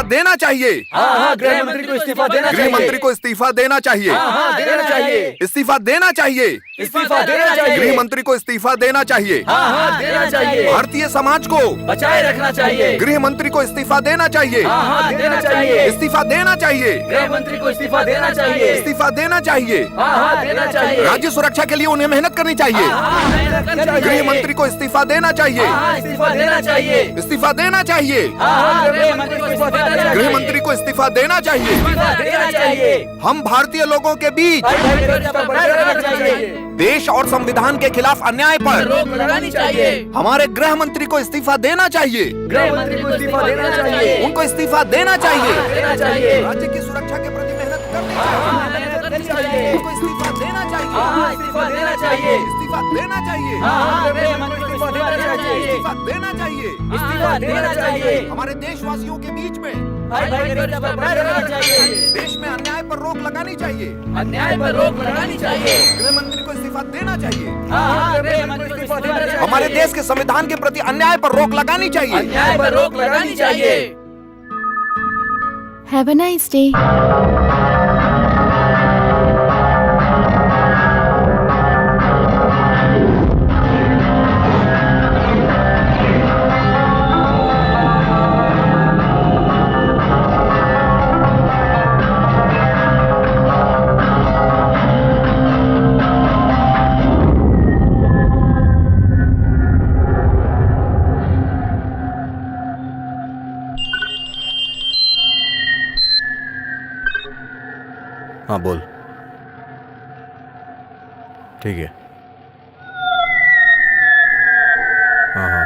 देना चाहिए। हाँ, गृह मंत्री को इस्तीफा देना चाहिए। गृह मंत्री को इस्तीफा देना चाहिए। हाँ, देना चाहिए। इस्तीफा देना चाहिए। इस्तीफा देना चाहिए। गृह मंत्री को इस्तीफा देना चाहिए। हाँ, देना चाहिए। भारतीय समाज को बचाए रखना चाहिए। गृह मंत्री को इस्तीफा देना चाहिए। हाँ, देना चाहिए। इस्तीफा देना चाहिए। गृह मंत्री को इस्तीफा देना चाहिए। इस्तीफा देना चाहिए। हाँ, देना चाहिए। राज्य सुरक्षा के लिए उन्हें मेहनत करनी चाहिए। गृह मंत्री को इस्तीफा देना चाहिए। इस्तीफा देना चाहिए। इस्तीफा देना चाहिए। गृह मंत्री को इस्तीफा देना चाहिए। गृह मंत्री को इस्तीफा देना चाहिए। देना चाहिए। हम भारतीय लोगों के बीच देश और संविधान के खिलाफ अन्याय पर रोक लगानी चाहिए। हमारे गृह मंत्री को इस्तीफा देना चाहिए। गृह मंत्री को इस्तीफा देना चाहिए। उनको इस्तीफा देना चाहिए। देना चाहिए। राज्य की सुरक्षा के प्रति मेहनत करनी चाहिए। उनको इस्तीफा देना चाहिए। इस्तीफा देना चाहिए। इस्तीफा देना चाहिए। गृह मंत्री को इस्तीफा देना चाहिए। इस्तीफा देना चाहिए। इस्तीफा देना चाहिए। हमारे देशवासियों के बीच में चाहिए। देश में अन्याय पर रोक लगानी चाहिए। अन्याय पर रोक लगानी चाहिए। गृह मंत्री को इस्तीफा देना चाहिए। गृह मंत्री को इस्तीफा देना चाहिए। हमारे देश के संविधान के प्रति अन्याय पर रोक लगानी चाहिए। अन्याय पर रोक लगानी चाहिए। Have a nice day. हाँ बोल। ठीक है। हाँ हाँ।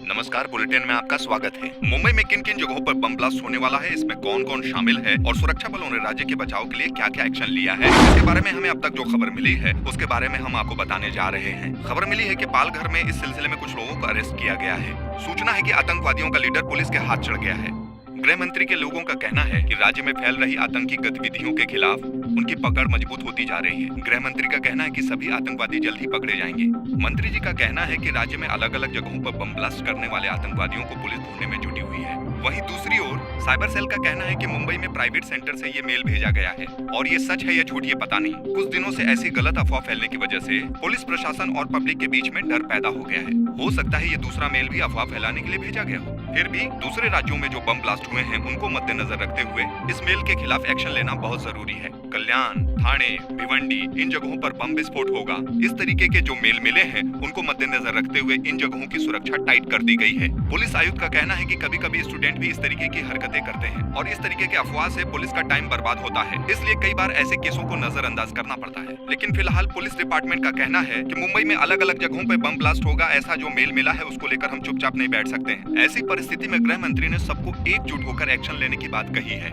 नमस्कार, बुलेटिन में आपका स्वागत है। मुंबई में किन किन जगहों पर बम ब्लास्ट होने वाला है, इसमें कौन कौन शामिल है और सुरक्षा बलों ने राज्य के बचाव के लिए क्या क्या एक्शन लिया है, इसके बारे में हमें अब तक जो खबर मिली है उसके बारे में हम आपको बताने जा रहे हैं। खबर मिली है कि पालघर में इस सिलसिले में कुछ लोगों को अरेस्ट किया गया है। सूचना है कि आतंकवादियों का लीडर पुलिस के हाथ चढ़ गया है। गृह मंत्री के लोगों का कहना है कि राज्य में फैल रही आतंकी गतिविधियों के खिलाफ उनकी पकड़ मजबूत होती जा रही है। गृह मंत्री का कहना है कि सभी आतंकवादी जल्द ही पकड़े जाएंगे। मंत्री जी का कहना है कि राज्य में अलग अलग जगहों पर बम ब्लास्ट करने वाले आतंकवादियों को पुलिस ढूंढने में जुटी हुई है। वहीं दूसरी ओर साइबर सेल का कहना है कि मुंबई में प्राइवेट सेंटर से ये मेल भेजा गया है और ये सच है या झूठ ये पता नहीं। कुछ दिनों से ऐसी गलत अफवाह फैलने की वजह से पुलिस प्रशासन और पब्लिक के बीच में डर पैदा हो गया है। हो सकता है ये दूसरा मेल भी अफवाह फैलाने के लिए भेजा गया हो। फिर भी दूसरे राज्यों में जो बम ब्लास्ट हुए हैं उनको मद्देनजर रखते हुए इस मेल के खिलाफ एक्शन लेना बहुत जरूरी है। कल्याण, थाने, भिवंडी इन जगहों पर बम विस्फोट होगा। इस तरीके के जो मेल मिले हैं उनको मद्देनजर रखते हुए इन जगहों की सुरक्षा टाइट कर दी गई है। पुलिस आयुक्त का कहना है कि कभी कभी स्टूडेंट भी इस तरीके की हरकतें करते हैं और इस तरीके के अफवाह से पुलिस का टाइम बर्बाद होता है, इसलिए कई बार ऐसे केसों को नजरअंदाज करना पड़ता है। लेकिन फिलहाल पुलिस डिपार्टमेंट का कहना है कि मुंबई में अलग अलग जगहों पर बम ब्लास्ट होगा, ऐसा जो मेल मिला है उसको लेकर हम चुपचाप नहीं बैठ सकते हैं। ऐसी परिस्थिति में गृह मंत्री ने सबको एकजुट होकर एक्शन लेने की बात कही है।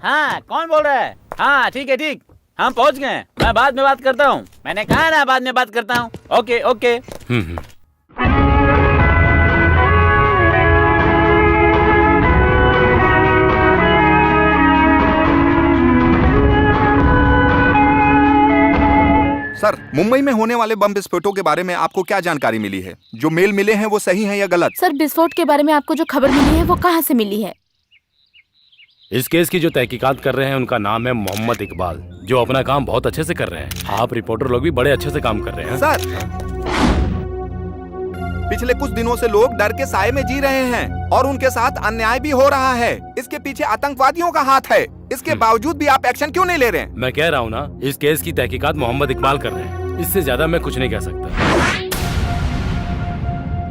हाँ कौन बोल रहा है? हाँ ठीक है ठीक, हम पहुंच गए। मैं बाद में बात करता हूँ, मैंने कहा ना बाद में बात करता हूँ। Okay okay. सर, मुंबई में होने वाले बम विस्फोटों के बारे में आपको क्या जानकारी मिली है? जो मेल मिले हैं वो सही है या गलत? सर, विस्फोट के बारे में आपको जो खबर मिली है वो कहाँ से मिली है? इस केस की जो तहकीकात कर रहे हैं उनका नाम है मोहम्मद इकबाल, जो अपना काम बहुत अच्छे से कर रहे हैं। आप रिपोर्टर लोग भी बड़े अच्छे से काम कर रहे हैं। सर, पिछले कुछ दिनों से लोग डर के साए में जी रहे हैं और उनके साथ अन्याय भी हो रहा है। इसके पीछे आतंकवादियों का हाथ है। इसके बावजूद भी आप एक्शन क्यों नहीं ले रहे हैं? मैं कह रहा हूँ ना, इस केस की तहकीकात मोहम्मद इकबाल कर रहे हैं। इससे ज्यादा मैं कुछ नहीं कह सकता।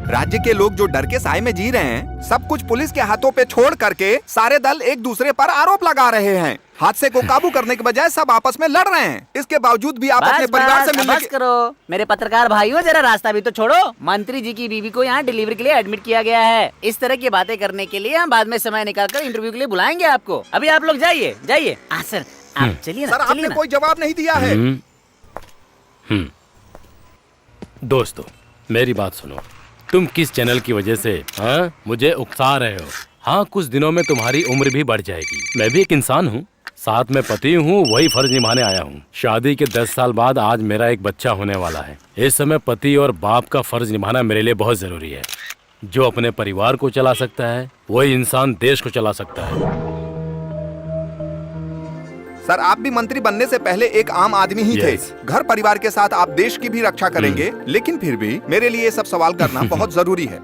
राज्य के लोग जो डर के साए में जी रहे हैं, सब कुछ पुलिस के हाथों पे छोड़ करके सारे दल एक दूसरे पर आरोप लगा रहे हैं। हादसे को काबू करने के बजाय सब आपस में लड़ रहे हैं। इसके बावजूद भी आप अपने परिवार से मिलने बस करो मेरे पत्रकार भाइयों, जरा रास्ता भी तो छोड़ो। मंत्री जी की बीवी को यहाँ डिलीवरी के लिए एडमिट किया गया है। इस तरह की बातें करने के लिए हम बाद में समय निकालकर इंटरव्यू के लिए बुलाएंगे आपको। अभी आप लोग जाइए जाइए। सर आप चलिए ना। सर, आपने कोई जवाब नहीं दिया है। दोस्तों मेरी बात सुनो, तुम किस चैनल की वजह से मुझे उकसा रहे हो? हाँ, कुछ दिनों में तुम्हारी उम्र भी बढ़ जाएगी। मैं भी एक इंसान हूँ, साथ में पति हूँ, वही फर्ज निभाने आया हूँ। शादी के 10 साल बाद आज मेरा एक बच्चा होने वाला है। इस समय पति और बाप का फर्ज निभाना मेरे लिए बहुत जरूरी है। जो अपने परिवार को चला सकता है वही इंसान देश को चला सकता है। सर, आप भी मंत्री बनने से पहले एक आम आदमी ही थे। घर परिवार के साथ आप देश की भी रक्षा करेंगे, लेकिन फिर भी मेरे लिए ये सब सवाल करना बहुत जरूरी है।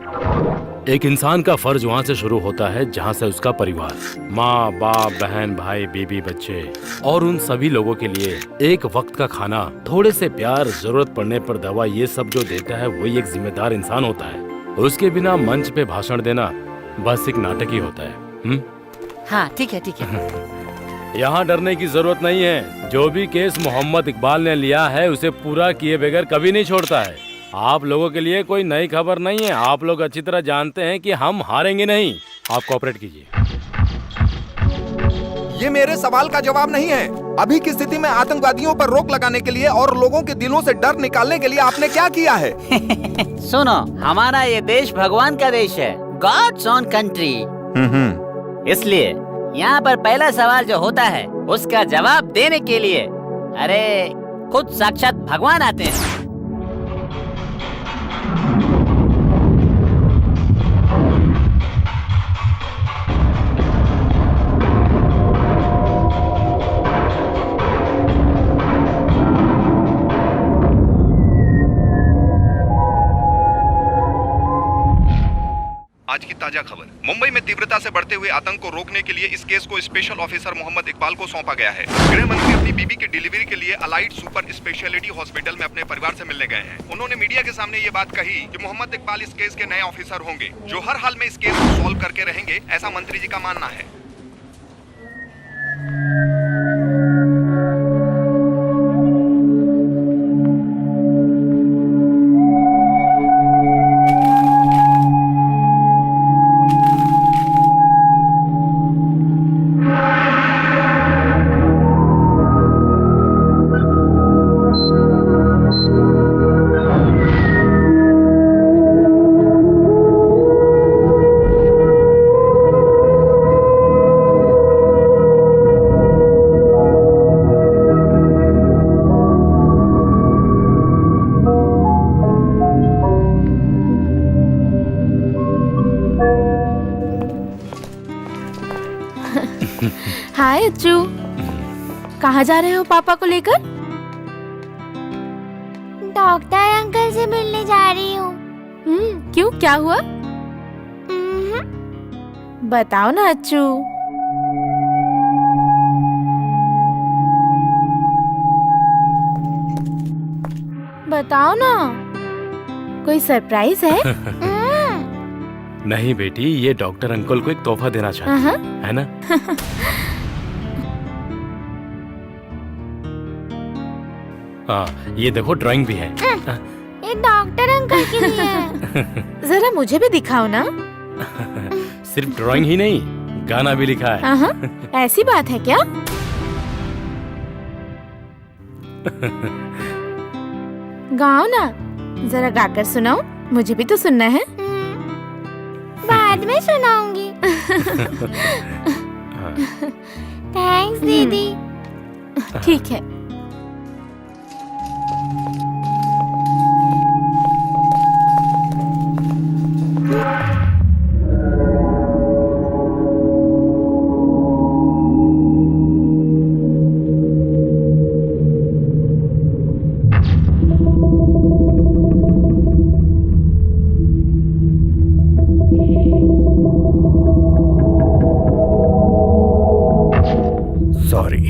एक इंसान का फर्ज वहाँ से शुरू होता है जहाँ से उसका परिवार, माँ बाप, बहन भाई, बीबी, बच्चे और उन सभी लोगों के लिए एक वक्त का खाना, थोड़े से प्यार, जरूरत पड़ने पर दवा, ये सब जो देता है वही एक जिम्मेदार इंसान होता है। उसके बिना मंच पे भाषण देना बस एक नाटक ही होता है। हाँ ठीक है ठीक है। यहाँ डरने की जरूरत नहीं है। जो भी केस मोहम्मद इकबाल ने लिया है उसे पूरा किए बगैर कभी नहीं छोड़ता है। आप लोगों के लिए कोई नई खबर नहीं है। आप लोग अच्छी तरह जानते हैं कि हम हारेंगे नहीं। आप कोऑपरेट कीजिए। ये मेरे सवाल का जवाब नहीं है। अभी की स्थिति में आतंकवादियों पर रोक लगाने के लिए और लोगों के दिलों से डर निकालने के लिए आपने क्या किया है? सुनो, हमारा ये देश भगवान का देश है, गॉड्स ओन कंट्री। इसलिए यहाँ पर पहला सवाल जो होता है उसका जवाब देने के लिए अरे खुद साक्षात भगवान आते हैं। आज की ताजा खबर, मुंबई में तीव्रता से बढ़ते हुए आतंक को रोकने के लिए इस केस को स्पेशल ऑफिसर मोहम्मद इकबाल को सौंपा गया है। गृह मंत्री अपनी बीबी की डिलीवरी के लिए अलाइड सुपर स्पेशलिटी हॉस्पिटल में अपने परिवार से मिलने गए हैं। उन्होंने मीडिया के सामने ये बात कही कि मोहम्मद इकबाल इस केस के नए ऑफिसर होंगे, जो हर हाल में इस केस को सॉल्व करके रहेंगे, ऐसा मंत्री जी का मानना है। हाय अच्चू, कहाँ जा रहे हो पापा को लेकर? डॉक्टर अंकल से मिलने जा रही हूँ। क्यों, क्या हुआ? बताओ ना अच्चू। बताओ ना, कोई सरप्राइज है? नहीं बेटी, ये डॉक्टर अंकल को एक तोहफा देना चाहते हैं, है ना? हाँ, ये देखो ड्राइंग भी है। ये डॉक्टर अंकल के लिए है। जरा मुझे भी दिखाओ ना। सिर्फ ड्राइंग ही नहीं, गाना भी लिखा है। हाँ, ऐसी बात है क्या? गाओ ना, जरा गाकर सुनाओ, मुझे भी तो सुनना है। बाद में सुनाऊंगी। थैंक्स दीदी। ठीक है। सॉरी।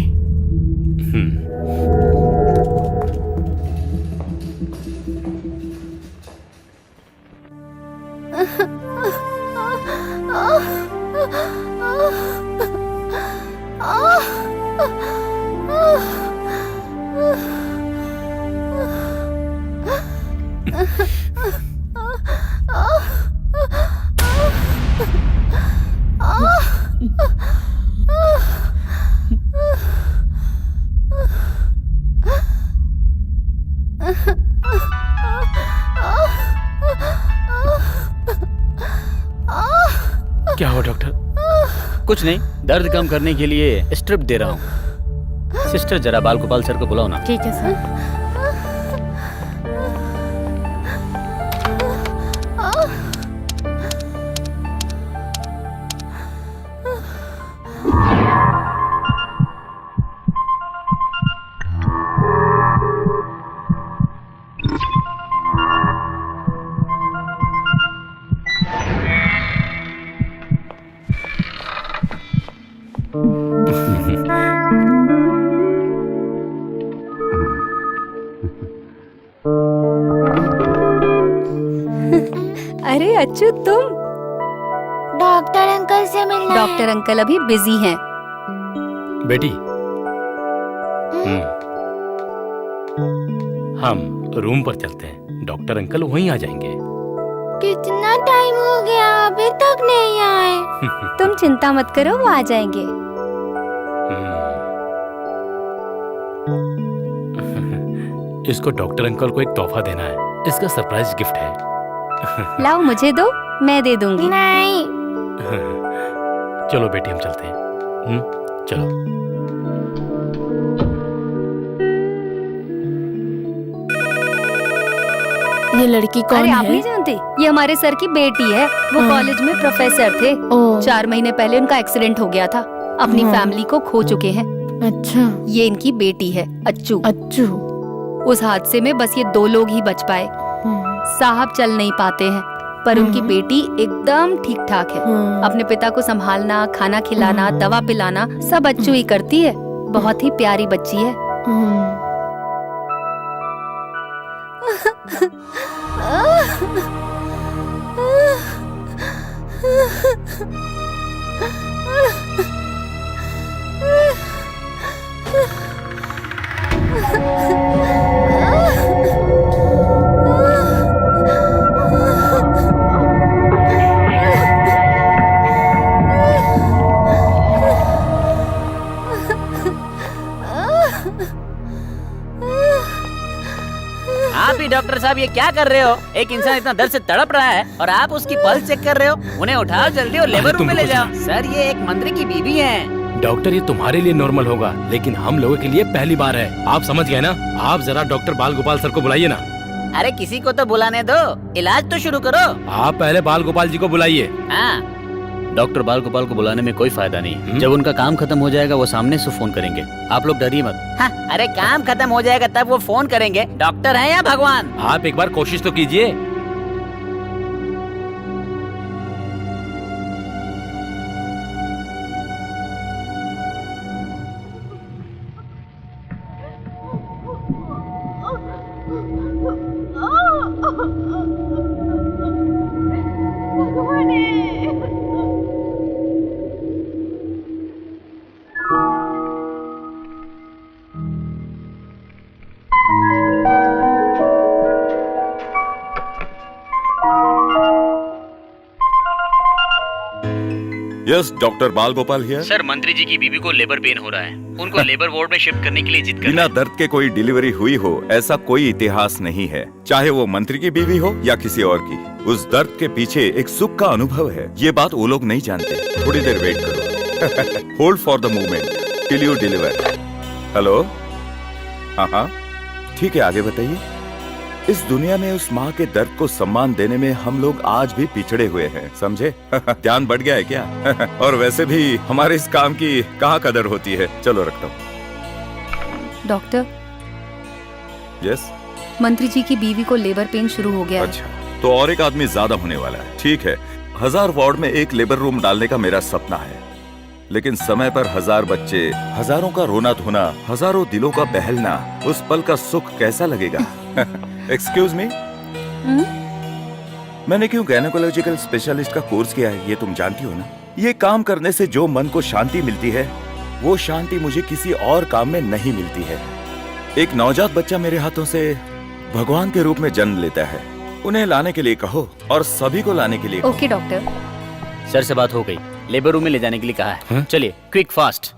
क्या हुआ डॉक्टर? कुछ नहीं, दर्द कम करने के लिए स्ट्रिप दे रहा हूँ। सिस्टर जरा बाल गोपाल सर को बुलाओ ना। ठीक है सर। अरे अच्छू, तुम? डॉक्टर अंकल से मिलना डॉक्टर अंकल अभी बिजी हैं। बेटी, हम रूम पर चलते हैं, डॉक्टर अंकल वहीं आ जाएंगे। कितना टाइम हो गया, अभी तक नहीं आए। तुम चिंता मत करो, वो आ जाएंगे। इसको डॉक्टर अंकल को एक तोहफा देना है, इसका सरप्राइज गिफ्ट है। लाओ मुझे दो, मैं दे दूंगी। नहीं। चलो बेटी, हम चलते हैं। चलो। ये लड़की कौन अरे आप है? नहीं जानते, ये हमारे सर की बेटी है। वो कॉलेज में प्रोफेसर थे। ओह, 4 महीने पहले उनका एक्सीडेंट हो गया था। अपनी फैमिली को खो चुके हैं। अच्छा। ये इनकी बेटी है, अच्छू। अच्छू। उस हादसे में बस ये 2 लोग ही बच पाए। साहब चल नहीं पाते हैं, पर उनकी बेटी एकदम ठीक ठाक है। अपने पिता को संभालना, खाना खिलाना, दवा पिलाना सब अच्छू ही करती है। बहुत ही प्यारी बच्ची है। आप ही डॉक्टर साहब ये क्या कर रहे हो? एक इंसान इतना दर्द से तड़प रहा है और आप उसकी पल्स चेक कर रहे हो। उन्हें उठाओ जल्दी और लेबर रूम में ले जाओ। सर ये एक मंत्री की बीवी है। डॉक्टर, ये तुम्हारे लिए नॉर्मल होगा, लेकिन हम लोगों के लिए पहली बार है। आप समझ गए ना? आप जरा डॉक्टर बाल गोपाल सर को बुलाइए ना। अरे किसी को तो बुलाने दो, इलाज तो शुरू करो। आप पहले बाल गोपाल जी को बुलाइए। हाँ, डॉक्टर बाल गोपाल को बुलाने में कोई फायदा नहीं। जब उनका काम खत्म हो जाएगा वो सामने से फोन करेंगे। आप लोग डरिए मत। हाँ, अरे काम खत्म हो जाएगा तब वो फोन करेंगे। डॉक्टर हैं या भगवान? आप एक बार कोशिश तो कीजिए। यस, डॉक्टर बाल गोपाल हियर। सर, मंत्री जी की बीवी को लेबर पेन हो रहा है, उनको लेबर वार्ड में शिफ्ट करने के लिए जिद कर बिना दर्द के कोई डिलीवरी हुई हो ऐसा कोई इतिहास नहीं है, चाहे वो मंत्री की बीवी हो या किसी और की। उस दर्द के पीछे एक सुख का अनुभव है, ये बात वो लोग नहीं जानते। थोड़ी देर वेट करो। Hold for the movement till you deliver. Hello, हाँ, ठीक है, आगे बताइए। इस दुनिया में उस माँ के दर्द को सम्मान देने में हम लोग आज भी पिछड़े हुए हैं, समझे? ध्यान बढ़ गया है क्या? और वैसे भी हमारे इस काम की कहाँ कदर होती है। चलो रखता हूँ। Doctor, yes. मंत्री जी की बीवी को लेबर पेन शुरू हो गया है। अच्छा, तो और एक आदमी ज्यादा होने वाला है। ठीक है, 1000 वार्ड में एक लेबर रूम डालने का मेरा सपना है, लेकिन समय पर 1000 बच्चे, हजारों का रोना धोना, हजारों दिलों का बहलना, उस पल का सुख कैसा लगेगा? एक्सक्यूज मी, मैंने क्यों गायनेकोलॉजिकल स्पेशलिस्ट का कोर्स किया है ये तुम जानती हो ना? ये काम करने से जो मन को शांति मिलती है, वो शांति मुझे किसी और काम में नहीं मिलती है। एक नवजात बच्चा मेरे हाथों से भगवान के रूप में जन्म लेता है, उन्हें लाने के लिए कहो और सभी को लाने के लिए कहो। Okay doctor. सर से बात हो गई, लेबर रूम में ले जाने के लिए कहा है। चलिए, क्विक फास्ट।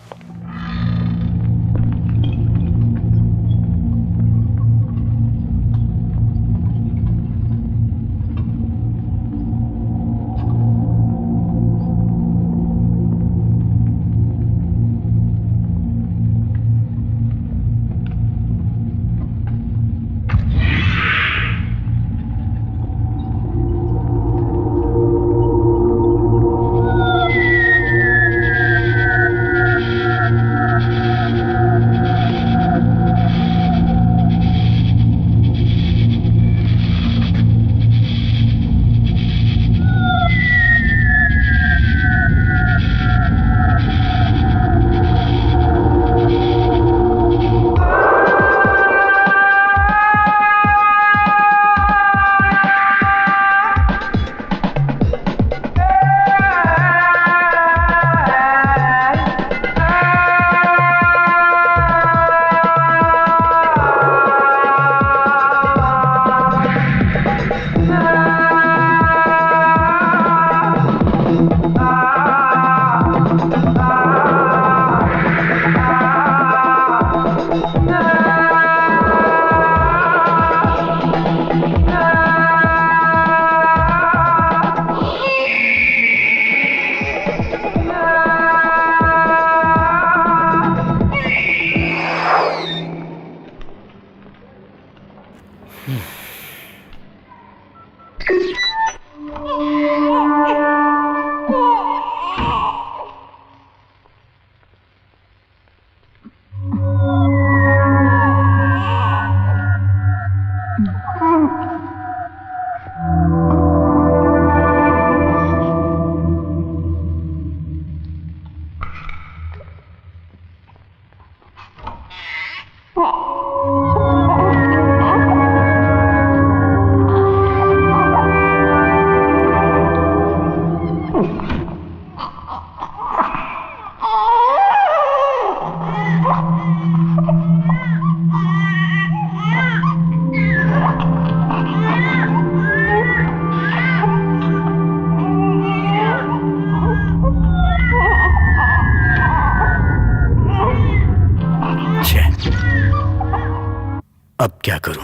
अब क्या करूं?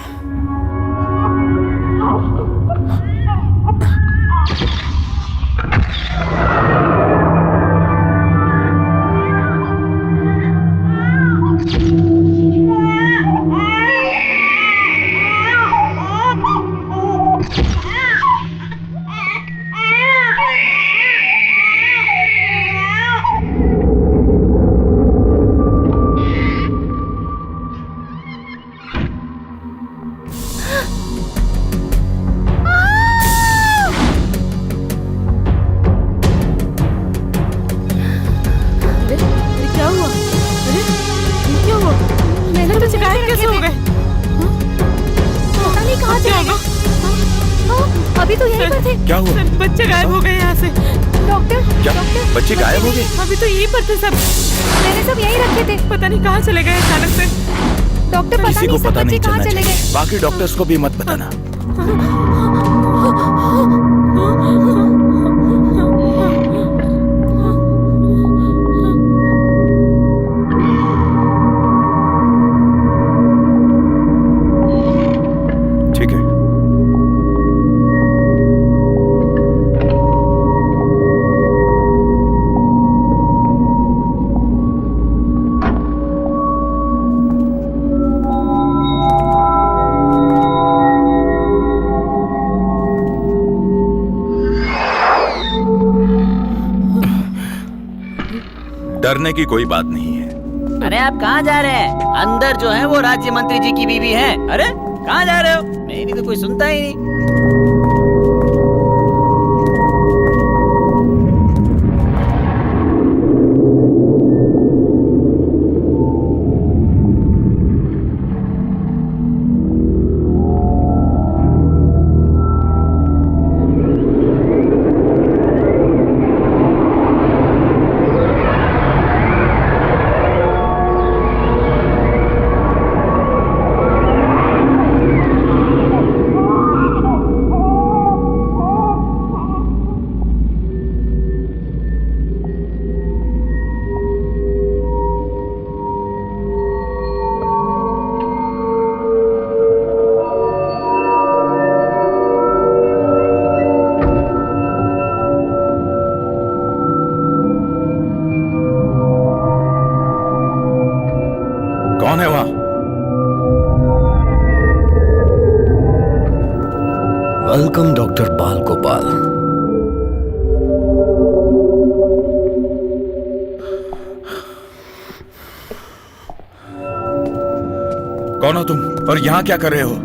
अभी तो यहीं पर थे। क्या हुआ? बच्चे गायब हो गए यहाँ से। डॉक्टर, क्या डॉक्टर, बच्चे गायब हो गए? अभी तो यहीं पर थे सब। मैंने सब यहीं रखे थे। पता नहीं कहाँ चले गए अचानक से। डॉक्टर, पता किसी नहीं को सब पता बच्चे नहीं कहाँ चलना चले चाहिए। गए। बाकी डॉक्टर्स को भी मत बताना। डरने की कोई बात नहीं है। अरे आप कहाँ जा रहे हैं? अंदर जो है वो राज्य मंत्री जी की बीवी है। अरे कहाँ जा रहे हो? मेरी तो कोई सुनता ही नहीं। कौन है वहाँ? वेलकम डॉक्टर बाल गोपाल। कौन हो तुम और यहाँ क्या कर रहे हो?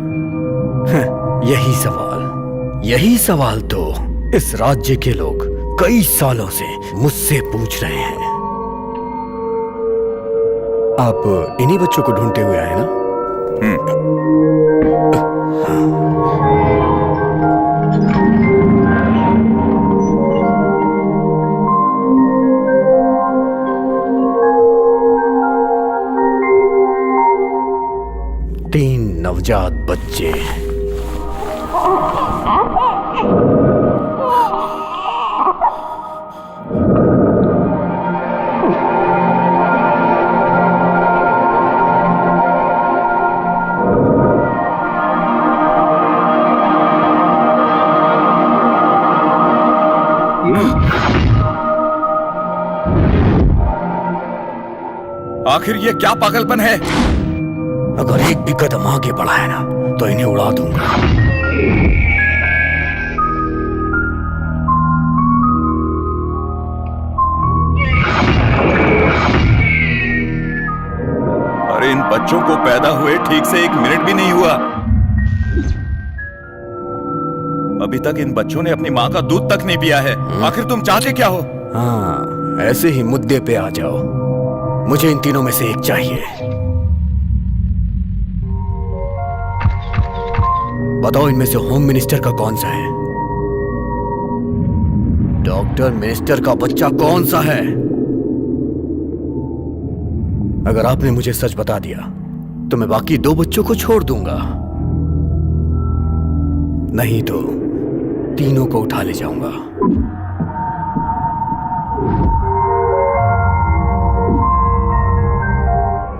यही सवाल तो इस राज्य के लोग कई सालों से मुझसे पूछ रहे हैं। आप इन्हीं बच्चों को ढूंढते हुए आए ना? तीन नवजात बच्चे। आखिर ये क्या पागलपन है? अगर एक भी कदम आगे बढ़ा है ना तो इन्हें उड़ा दूंगा। अरे इन बच्चों को पैदा हुए ठीक से 1 मिनट भी नहीं हुआ। अभी तक इन बच्चों ने अपनी माँ का दूध तक नहीं पिया है। आखिर तुम चाहते क्या हो? हाँ, ऐसे ही मुद्दे पे आ जाओ। मुझे इन तीनों में से एक चाहिए। बताओ इनमें से होम मिनिस्टर का कौन सा है? डॉक्टर मिनिस्टर का बच्चा कौन सा है? अगर आपने मुझे सच बता दिया तो मैं बाकी 2 बच्चों को छोड़ दूंगा, नहीं तो तीनों को उठा ले जाऊंगा।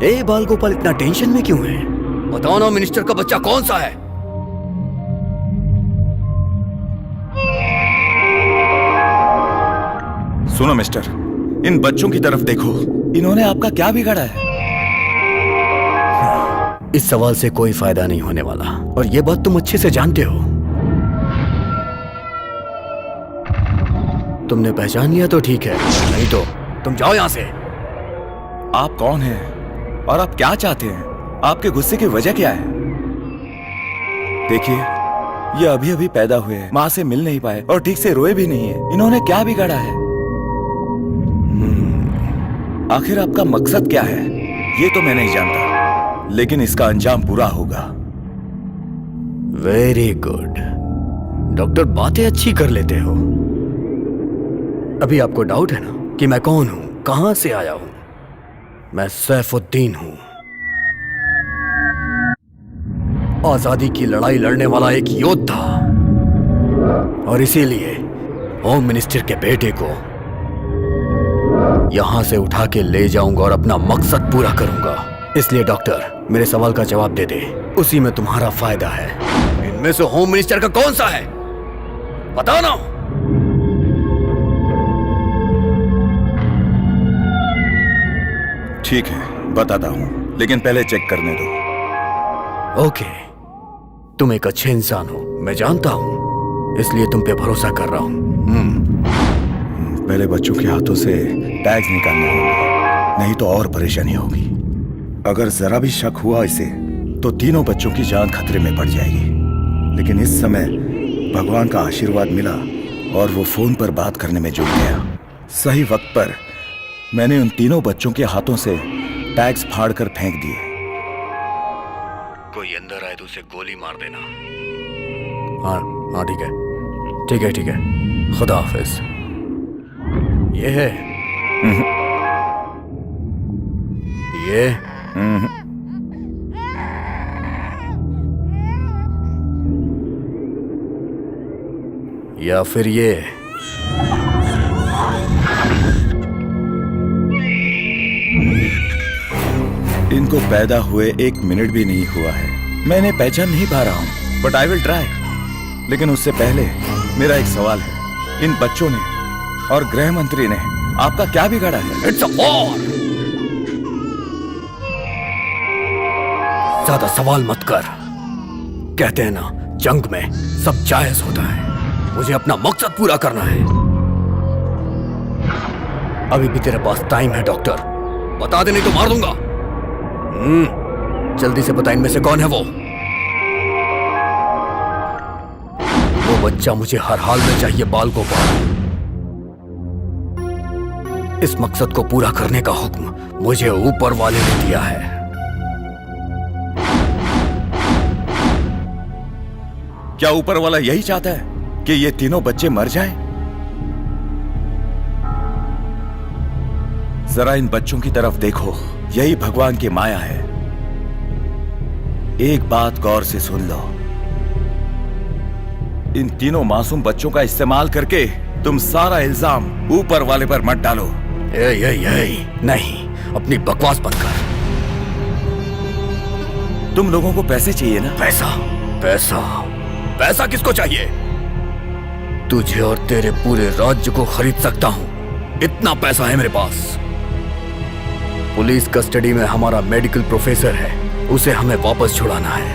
ए बाल गोपाल, इतना टेंशन में क्यों है? बताओ ना, मिनिस्टर का बच्चा कौन सा है? सुनो मिस्टर, इन बच्चों की तरफ देखो। इन्होंने आपका क्या बिगाड़ा है? इस सवाल से कोई फायदा नहीं होने वाला, और यह बात तुम अच्छे से जानते हो। तुमने पहचान लिया तो ठीक है, नहीं तो तुम जाओ यहां से। आप कौन हैं और आप क्या चाहते हैं? आपके गुस्से की वजह क्या है? देखिए, ये अभी अभी पैदा हुए हैं, माँ से मिल नहीं पाए और ठीक से रोए भी नहीं है। इन्होंने क्या बिगाड़ा है? आखिर आपका मकसद क्या है? ये तो मैं नहीं जानता, लेकिन इसका अंजाम बुरा होगा। वेरी गुड डॉक्टर, बातें अच्छी कर लेते हो। अभी आपको डाउट है ना कि मैं कौन हूं, कहां से आया हूं? मैं सैफुद्दीन हूं, आजादी की लड़ाई लड़ने वाला एक योद्धा, और इसीलिए होम मिनिस्टर के बेटे को यहां से उठा के ले जाऊंगा और अपना मकसद पूरा करूंगा। इसलिए डॉक्टर, मेरे सवाल का जवाब दे दे, उसी में तुम्हारा फायदा है। इनमें से होम मिनिस्टर का कौन सा है? बताओ ना। ठीक है, बताता हूं, लेकिन पहले चेक करने दो। ओके, तुम एक अच्छे इंसान हो, मैं जानता हूं, इसलिए तुम पे भरोसा कर रहा हूं। पहले बच्चों के हाथों से टैग्स निकालने होंगे, नहीं तो और परेशानी होगी। अगर जरा भी शक हुआ इसे तो तीनों बच्चों की जान खतरे में पड़ जाएगी। लेकिन इस समय भगवान का आशीर्वाद मिला और वो फोन पर बात करने में जुट गया। सही वक्त पर मैंने उन तीनों बच्चों के हाथों से टैग्स फाड़ कर फेंक दिए। कोई अंदर आए तो उसे गोली मार देना। हाँ हाँ ठीक है, ठीक है, ठीक है। खुदा हाफिज। ये है ये या फिर ये इनको पैदा हुए 1 मिनट भी नहीं हुआ है। मैं इन्हें पहचान नहीं पा रहा हूं, बट आई विल ट्राई। लेकिन उससे पहले मेरा एक सवाल है, इन बच्चों ने और गृह मंत्री ने आपका क्या बिगाड़ा है? It's a war. ज्यादा सवाल मत कर। कहते हैं ना, जंग में सब जायज होता है। मुझे अपना मकसद पूरा करना है। अभी भी तेरे पास टाइम है डॉक्टर, बता दे नहीं तो मार दूंगा। जल्दी से बता, इनमें से कौन है वो बच्चा मुझे हर हाल में चाहिए, बाल गोपाल। इस मकसद को पूरा करने का हुक्म मुझे ऊपर वाले ने दिया है। क्या ऊपर वाला यही चाहता है कि ये तीनों बच्चे मर जाएं? जरा इन बच्चों की तरफ देखो, यही भगवान की माया है। एक बात गौर से सुन लो, इन तीनों मासूम बच्चों का इस्तेमाल करके तुम सारा इल्जाम ऊपर वाले पर मत डालो। नहीं, अपनी बकवास बंद कर। तुम लोगों को पैसे चाहिए ना? पैसा पैसा पैसा किसको चाहिए? तुझे और तेरे पूरे राज्य को खरीद सकता हूं, इतना पैसा है मेरे पास। पुलिस कस्टडी में हमारा मेडिकल प्रोफेसर है, उसे हमें वापस छुड़ाना है।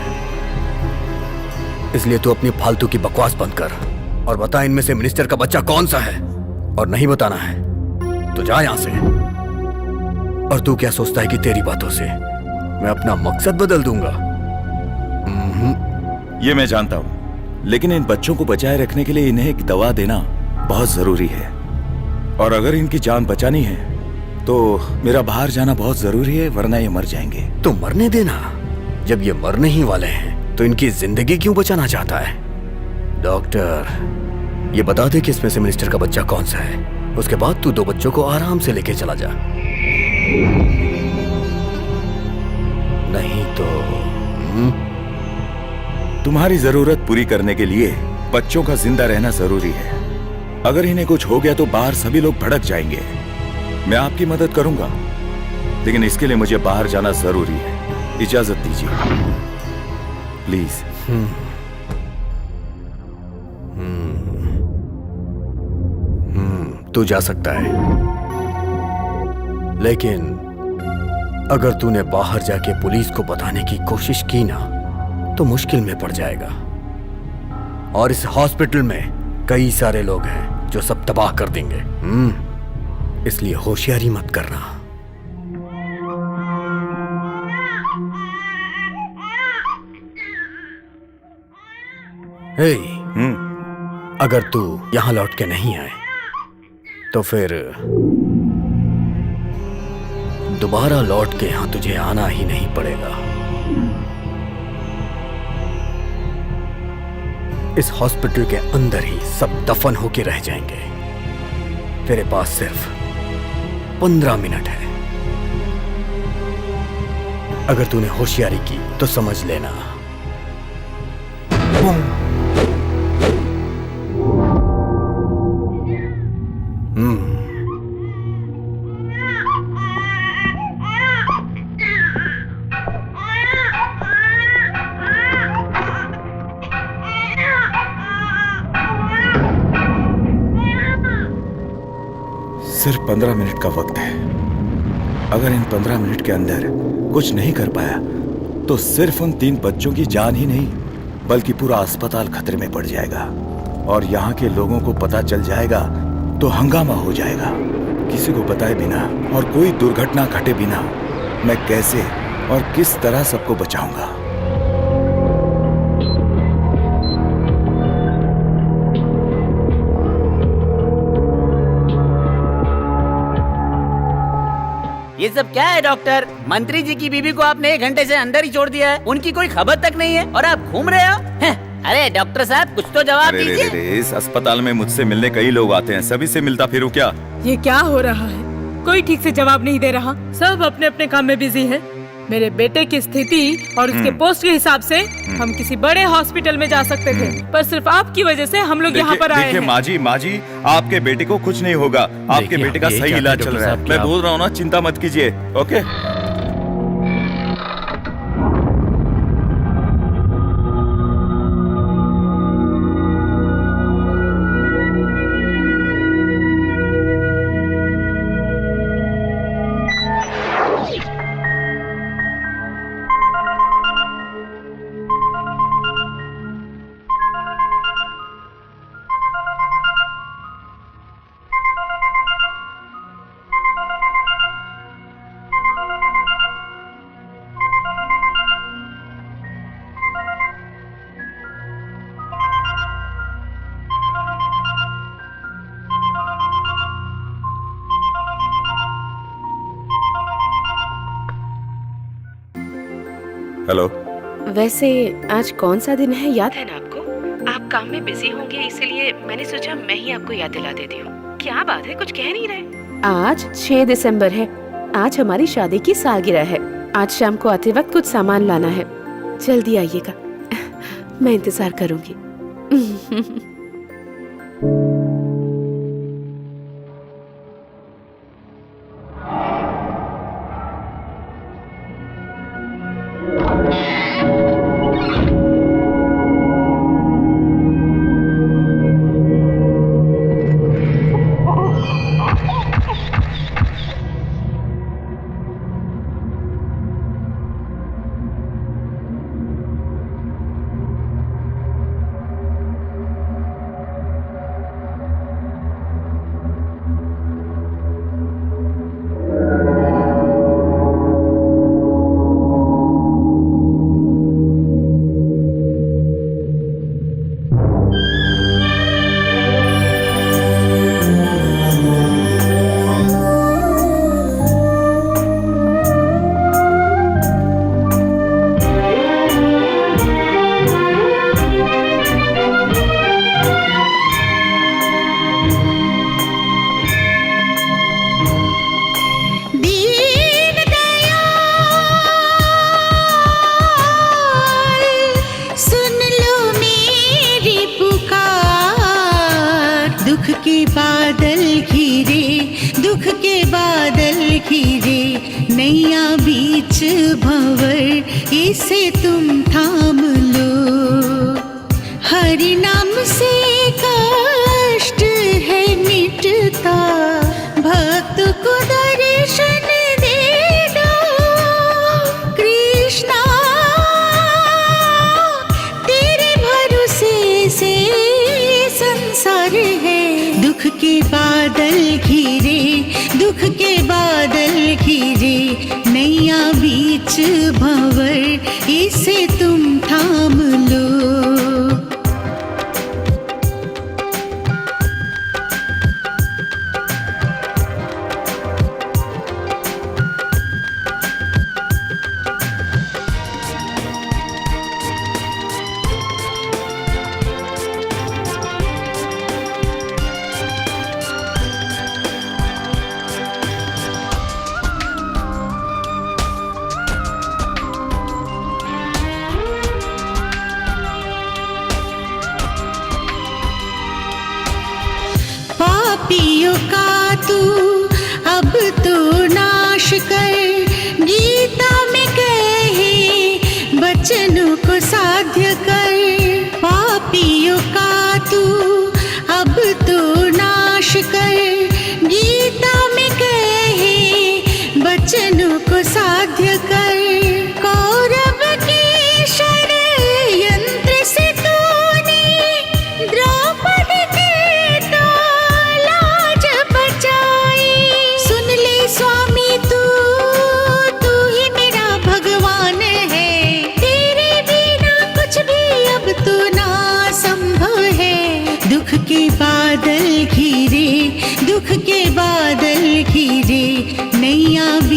इसलिए तू अपनी फालतू की बकवास बंद कर और बता इनमें से मिनिस्टर का बच्चा कौन सा है। और नहीं बताना है तो जा यहां से। और तू क्या सोचता है कि तेरी बातों से मैं अपना मकसद बदल दूंगा? ये मैं जानता हूं, लेकिन इन बच्चों को बचाए रखने के लिए इन्हें एक दवा देना बहुत जरूरी है। और अगर इनकी जान बचानी है तो मेरा बाहर जाना बहुत जरूरी है, वरना ये मर जाएंगे। तो मरने देना। जब ये मरने ही वाले हैं तो इनकी जिंदगी क्यों बचाना चाहता है? डॉक्टर, ये बता दे कि इसमें से मिनिस्टर का बच्चा कौन सा है। उसके बाद तू 2 बच्चों को आराम से लेके चला जा। नहीं तो तुम्हारी जरूरत पूरी करने के लिए बच्चों का जिंदा रहना जरूरी है। अगर इन्हें कुछ हो गया तो बाहर सभी लोग भड़क जाएंगे। मैं आपकी मदद करूंगा, लेकिन इसके लिए मुझे बाहर जाना जरूरी है। इजाजत दीजिए प्लीज। तू जा सकता है, लेकिन अगर तूने बाहर जाके पुलिस को बताने की कोशिश की ना तो मुश्किल में पड़ जाएगा। और इस हॉस्पिटल में कई सारे लोग हैं जो सब तबाह कर देंगे। इसलिए होशियारी मत करना। हे, अगर तू यहां लौट के नहीं आए तो फिर दोबारा लौट के यहां तुझे आना ही नहीं पड़ेगा। इस हॉस्पिटल के अंदर ही सब दफन होके रह जाएंगे। तेरे पास सिर्फ 15 मिनट है। अगर तूने होशियारी की तो समझ लेना। सिर्फ 15 मिनट का वक्त है। अगर इन 15 मिनट के अंदर कुछ नहीं कर पाया तो सिर्फ उन 3 बच्चों की जान ही नहीं बल्कि पूरा अस्पताल खतरे में पड़ जाएगा और यहाँ के लोगों को पता चल जाएगा तो हंगामा हो जाएगा। किसी को बताए बिना और कोई दुर्घटना घटे बिना मैं कैसे और किस तरह सबको बचाऊंगा? ये सब क्या है डॉक्टर? मंत्री जी की बीवी को आपने 1 घंटे से अंदर ही छोड़ दिया है, उनकी कोई खबर तक नहीं है और आप घूम रहे हो? अरे डॉक्टर साहब कुछ तो जवाब दीजिए। इस अस्पताल में मुझसे मिलने कई लोग आते हैं, सभी से मिलता फिरूं क्या? ये क्या हो रहा है? कोई ठीक से जवाब नहीं दे रहा, सब अपने अपने काम में बिजी है। मेरे बेटे की स्थिति और उसके पोस्ट के हिसाब से हम किसी बड़े हॉस्पिटल में जा सकते थे, पर सिर्फ आपकी वजह से हम लोग यहाँ पर आए हैं। देखिए माँ जी, आपके बेटे को कुछ नहीं होगा। आपके बेटे का सही इलाज चल रहा है। मैं बोल रहा हूँ ना, चिंता मत कीजिए। ओके। हेलो। वैसे आज कौन सा दिन है, याद है ना आपको? आप काम में बिजी होंगे, इसलिए मैंने सोचा मैं ही आपको याद दिला देती हूँ। क्या बात है, कुछ कह नहीं रहे? आज 6 दिसंबर है। आज हमारी शादी की सालगिरह है। आज शाम को आते वक्त कुछ सामान लाना है, जल्दी आइएगा। मैं इंतजार करूंगी। नैया बीच भंवर इसे तुम थाम लो। हरि नाम से कष्ट है मिटता, भक्त को दर्शन दे दो। कृष्णा तेरे भरोसे से संसार है। दुख के बादल घिरे, दुख के बादल घिरे, नैया बीच भंवर इसे तुम थाम लो।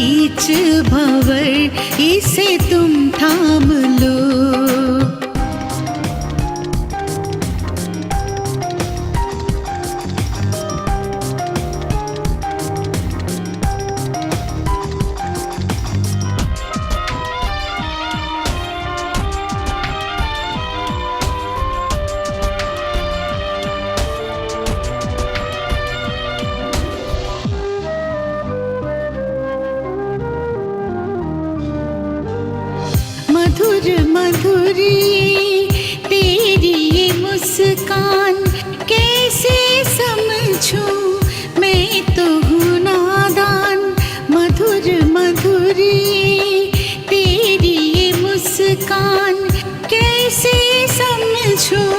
बीच भंवर इसे तुम थाम लो। मधुर मधुरी तेरी ये मुस्कान कैसे समझूं, मैं तो हूँ नादान। मधुर मधुरी तेरी ये मुस्कान कैसे समझूं,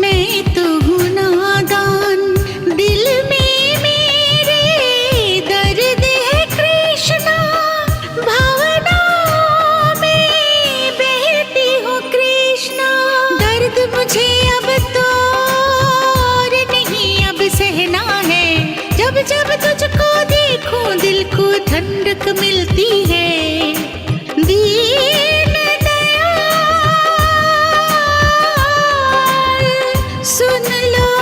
मैं तो हूँ नादान। दिल में मेरे दर्द है कृष्णा, भावना मुझे अब तो और नहीं अब सहना है। जब जब तुझको देखूं दिल को ठंडक मिलती है। दीन दयाल सुन लो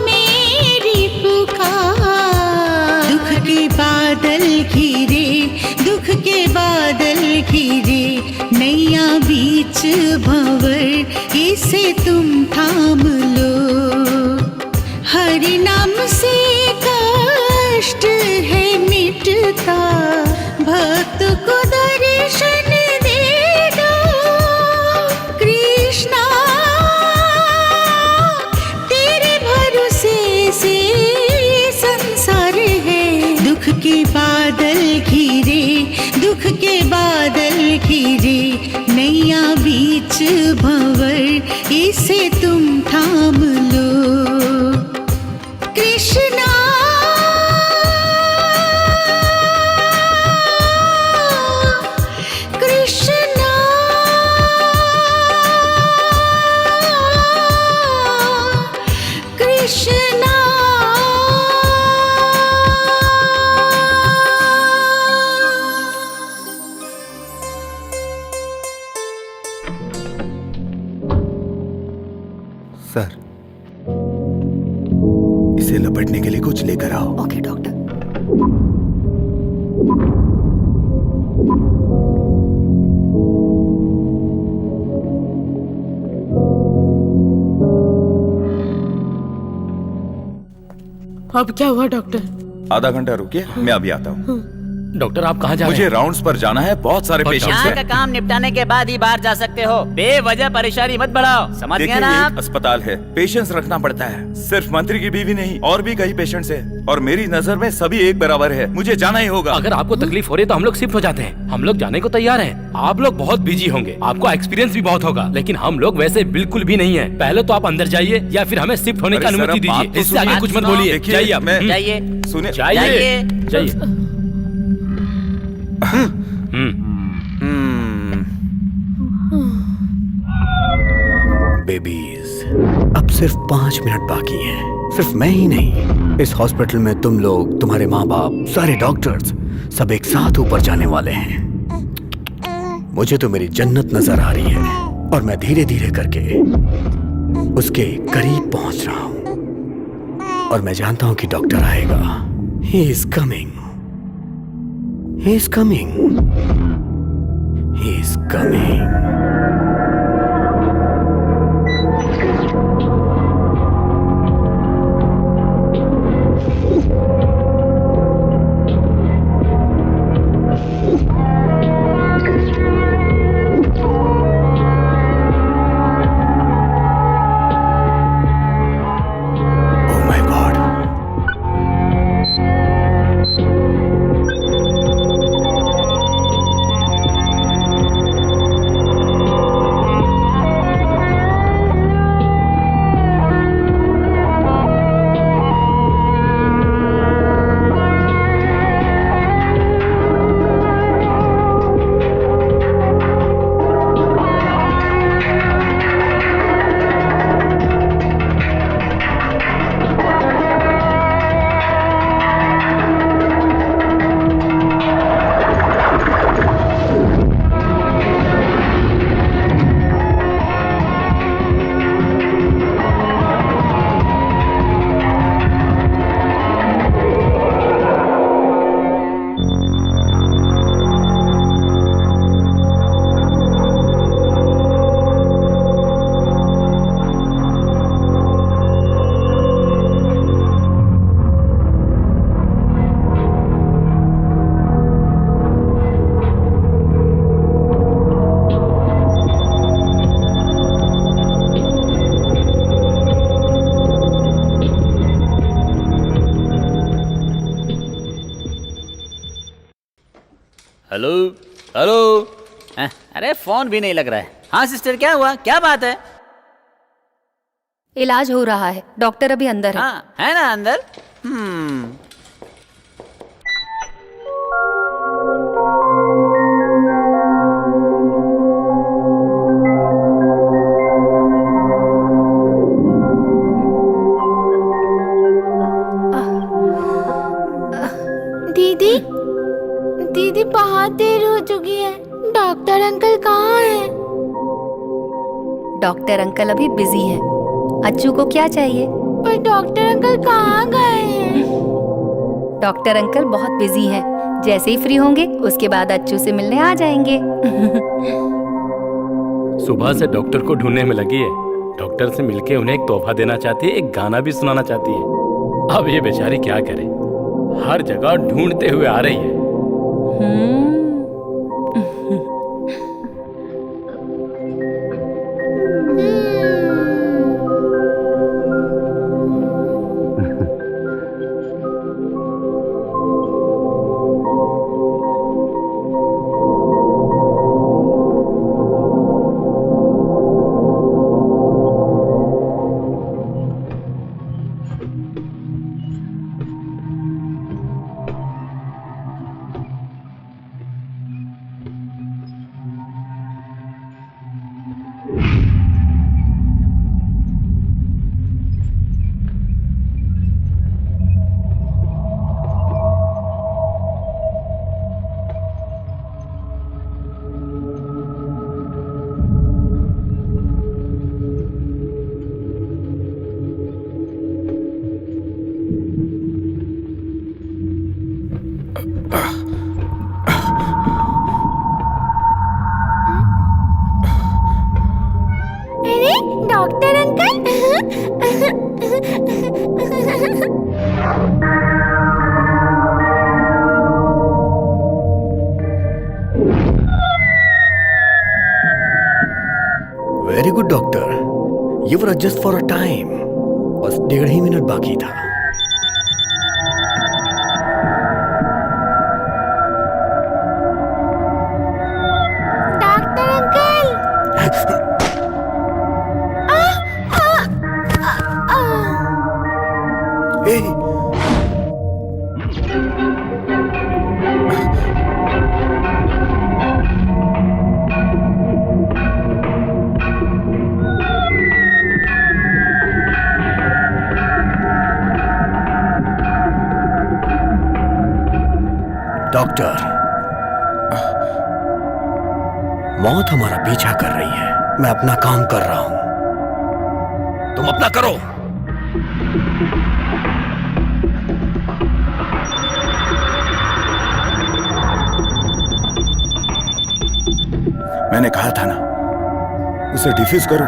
मेरी पुकार। दुख के बादल घिरे, दुख के बादल घिरे, नैया बीच भंवर इसे तुम थाम लो। हरि नाम से कष्ट है मिटता, भक्त को दर्शन दे दो। कृष्णा तेरे भरोसे से संसार है। दुख के बादल घिरे, दुख के बादल घिरे, नैया बीच भंवर इसे तुम थाम लो। कृष्णा कृष्णा कृष्णा। सर, इसे लपेटने के लिए कुछ लेकर आओ। Okay doctor. अब क्या हुआ डॉक्टर? आधा घंटा रुकिए, मैं अभी आता हूँ। डॉक्टर आप कहाँ जा रहे मुझे हैं? राउंड्स पर जाना है, बहुत सारे पेशेंट्स यहाँ का हैं। काम निपटाने के बाद ही बाहर जा सकते हो। बेवजह परेशानी मत बढ़ाओ, समझ गए देखिए, ना ये आप? एक अस्पताल है, पेशेंस रखना पड़ता है। सिर्फ मंत्री की बीवी नहीं, और भी कई पेशेंट्स हैं, और मेरी नजर में सभी एक बराबर है। मुझे जाना ही होगा। अगर आपको तकलीफ हो रही है तो हम लोग शिफ्ट हो जाते हैं। हम लोग जाने को तैयार हैं। आप लोग बहुत बिजी होंगे, आपको एक्सपीरियंस भी बहुत होगा, लेकिन हम लोग वैसे बिल्कुल भी नहीं है। पहले तो आप अंदर जाइए या फिर हमें शिफ्ट होने की अरे सर, अनुमति अब बात दीजिए। तो इससे आगे सुनिए। कुछ मत बोलिए। देखिए, जाइए आप। मैं- जाइए सुनिए, जाइए। जाइए। बेबीज, अब सिर्फ 5 मिनट बाकी हैं। सिर्फ मैं ही नहीं, इस हॉस्पिटल में तुम लोग, तुम्हारे माँ बाप, सारे डॉक्टर्स सब एक साथ ऊपर जाने वाले हैं। मुझे तो मेरी जन्नत नजर आ रही है और मैं धीरे धीरे करके उसके करीब पहुंच रहा हूं। और मैं जानता हूं कि डॉक्टर आएगा। He is coming, he is coming, he is coming. Hello hello. अरे फोन भी नहीं लग रहा है। हाँ सिस्टर, क्या हुआ, क्या बात है? इलाज हो रहा है, डॉक्टर अभी अंदर है। हाँ है ना अंदर। दीदी दीदी बहुत देर हो चुकी है, डॉक्टर अंकल कहाँ हैं? डॉक्टर अंकल अभी बिजी हैं। अच्छू को क्या चाहिए? पर डॉक्टर अंकल कहाँ गए हैं? डॉक्टर अंकल बहुत बिजी हैं। जैसे ही फ्री होंगे उसके बाद अच्छू से मिलने आ जाएंगे। सुबह से डॉक्टर को ढूंढने में लगी है। डॉक्टर से मिलके उन्हें एक तोहफा देना चाहती है, एक गाना भी सुनाना चाहती है। अब ये बेचारी क्या करे, हर जगह ढूंढते हुए आ रही है। अरे doctor uncle. Very good doctor, you were just for a time. बस 1.5 ही मिनट बाकी था। Doctor uncle. ए, डॉक्टर, मौत हमारा पीछा कर रही है। मैं अपना काम कर रहा हूं, तुम अपना करो। मैंने कहा था ना, उसे डिफ्यूज करो।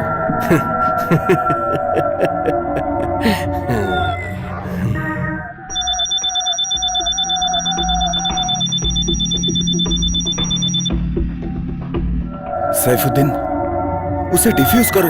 सैफुद्दीन, उसे डिफ्यूज करो।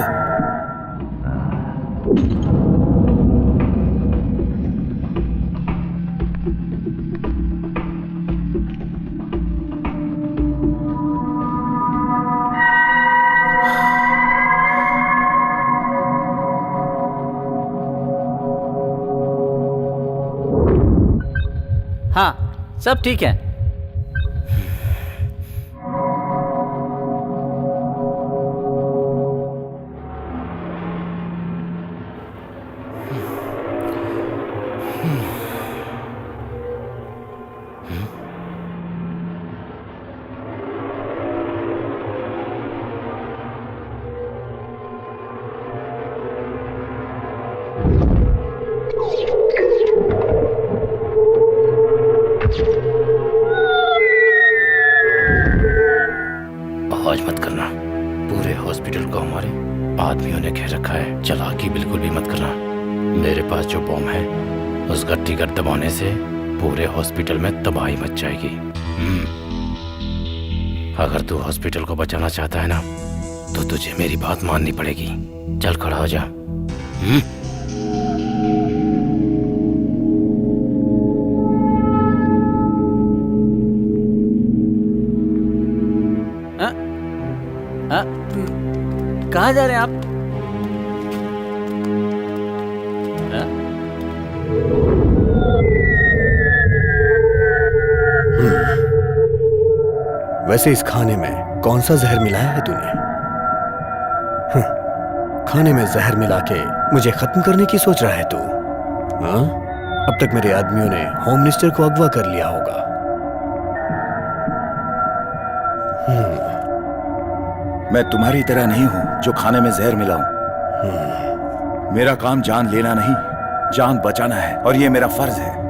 हाँ सब ठीक है। आवाज मत करना। पूरे हॉस्पिटल को हमारे आदमियों ने घेर रखा है। चालाकी बिल्कुल भी मत करना। मेरे पास जो बॉम्ब है उस गट्टी कर दबाने से पूरे हॉस्पिटल में तबाही मच जाएगी। अगर तू हॉस्पिटल को बचाना चाहता है ना तो तुझे मेरी बात माननी पड़ेगी। चल खड़ा हो जा। कहाँ जा रहे हैं आप? वैसे इस खाने में कौन सा जहर मिलाया है तूने? खाने में जहर मिला के मुझे खत्म करने की सोच रहा है तू? हाँ? अब तक मेरे आदमियों ने होम मिनिस्टर को अगवा कर लिया होगा। मैं तुम्हारी तरह नहीं हूं जो खाने में जहर मिलाऊं। मेरा काम जान लेना नहीं, जान बचाना है, और ये मेरा फर्ज है।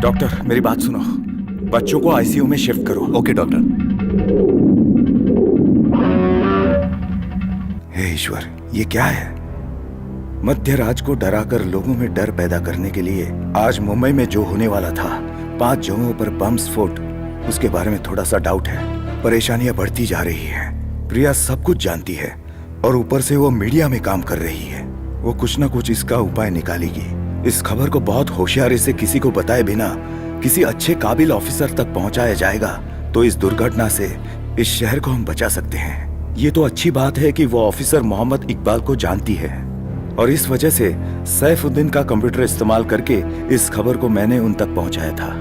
डॉक्टर, मेरी बात सुनो। बच्चों को आईसीयू में शिफ्ट करो। Okay doctor. हे ईश्वर, ये क्या है? मध्य रात को डराकर लोगों में डर पैदा करने के लिए आज मुंबई में जो होने वाला था, 5 जगहों पर बम स्फोट, उसके बारे में थोड़ा सा डाउट है। परेशानियां बढ़ती जा रही हैं। प्रिया सब कुछ जानती है और ऊपर से वो मीडिया में काम कर रही है। वो कुछ ना कुछ इसका उपाय निकालेगी। इस खबर को बहुत होशियारी से किसी को बताए बिना किसी अच्छे काबिल ऑफिसर तक पहुंचाया जाएगा तो इस दुर्घटना से इस शहर को हम बचा सकते हैं। ये तो अच्छी बात है कि वो ऑफिसर मोहम्मद इकबाल को जानती है और इस वजह से सैफुद्दीन का कंप्यूटर इस्तेमाल करके इस खबर को मैंने उन तक पहुंचाया था।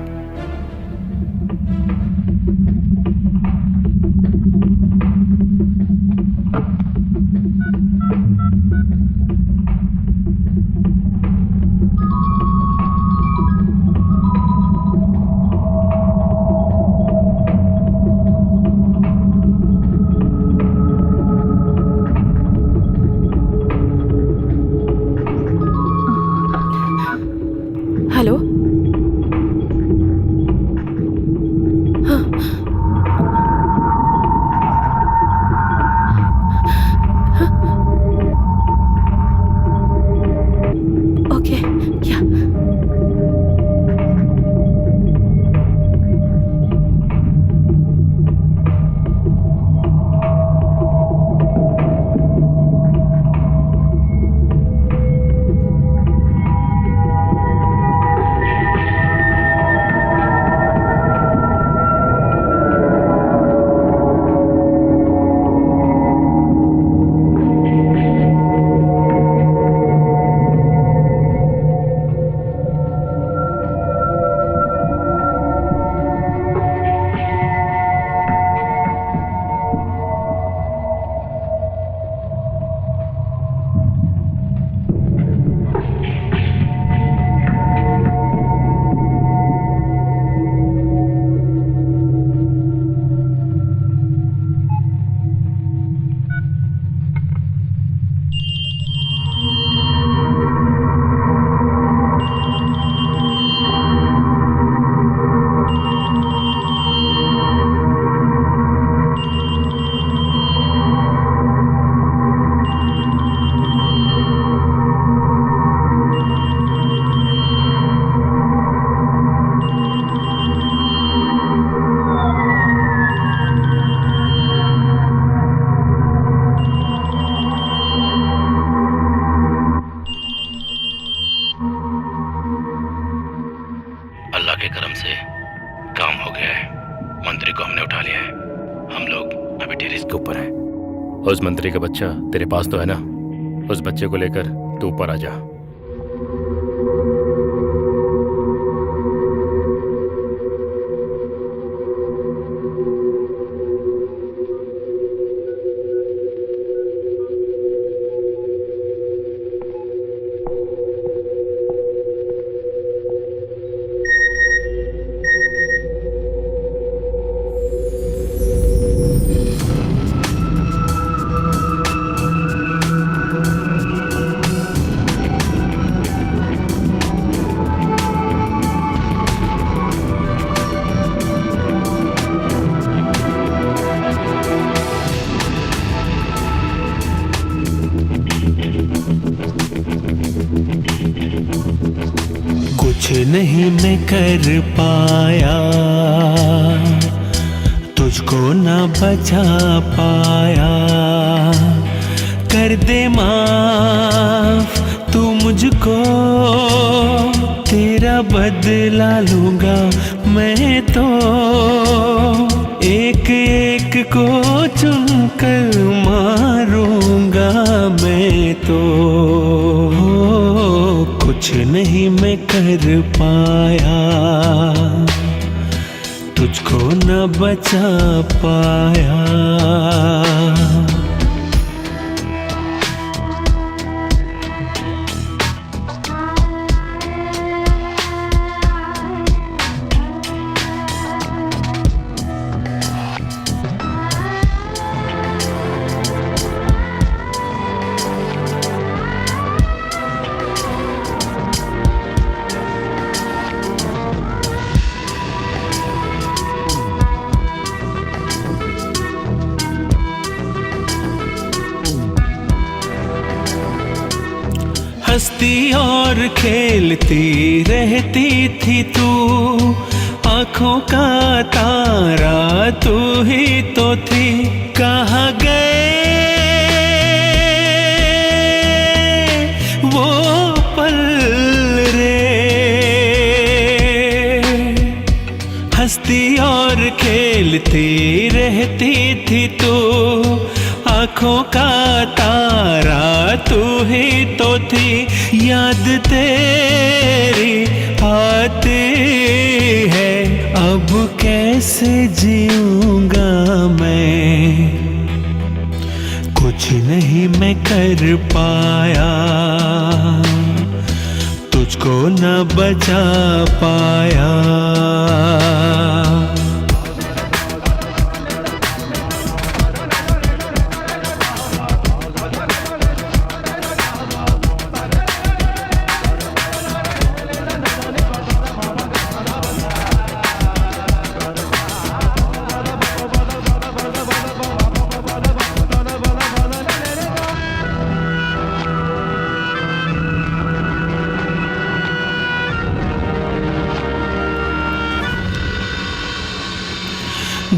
हेलो, ओके, क्या? अल्लाह के करम से काम हो गया है। मंत्री को हमने उठा लिया है। हम लोग अभी टेरेस के ऊपर हैं। उस मंत्री का बच्चा तेरे पास तो है ना? उस बच्चे को लेकर तू ऊपर आ जा। नहीं मैं कर पाया, तुझको न बचा पाया। कर दे माफ तू मुझको, तेरा बदला लूंगा मैं तो। एक एक को चुनकर मारूंगा मैं तो। कुछ नहीं मैं कर पाया, तुझको न बचा पाया। हंसती और खेलती रहती थी तू, आँखों का तारा तू ही तो थी। कहाँ गए वो पल रे। हंसती और खेलती रहती थी तू, आँखों का तारा तू ही तो थी। याद तेरी आती है, अब कैसे जीऊंगा मैं। कुछ नहीं मैं कर पाया, तुझको न बचा पाया।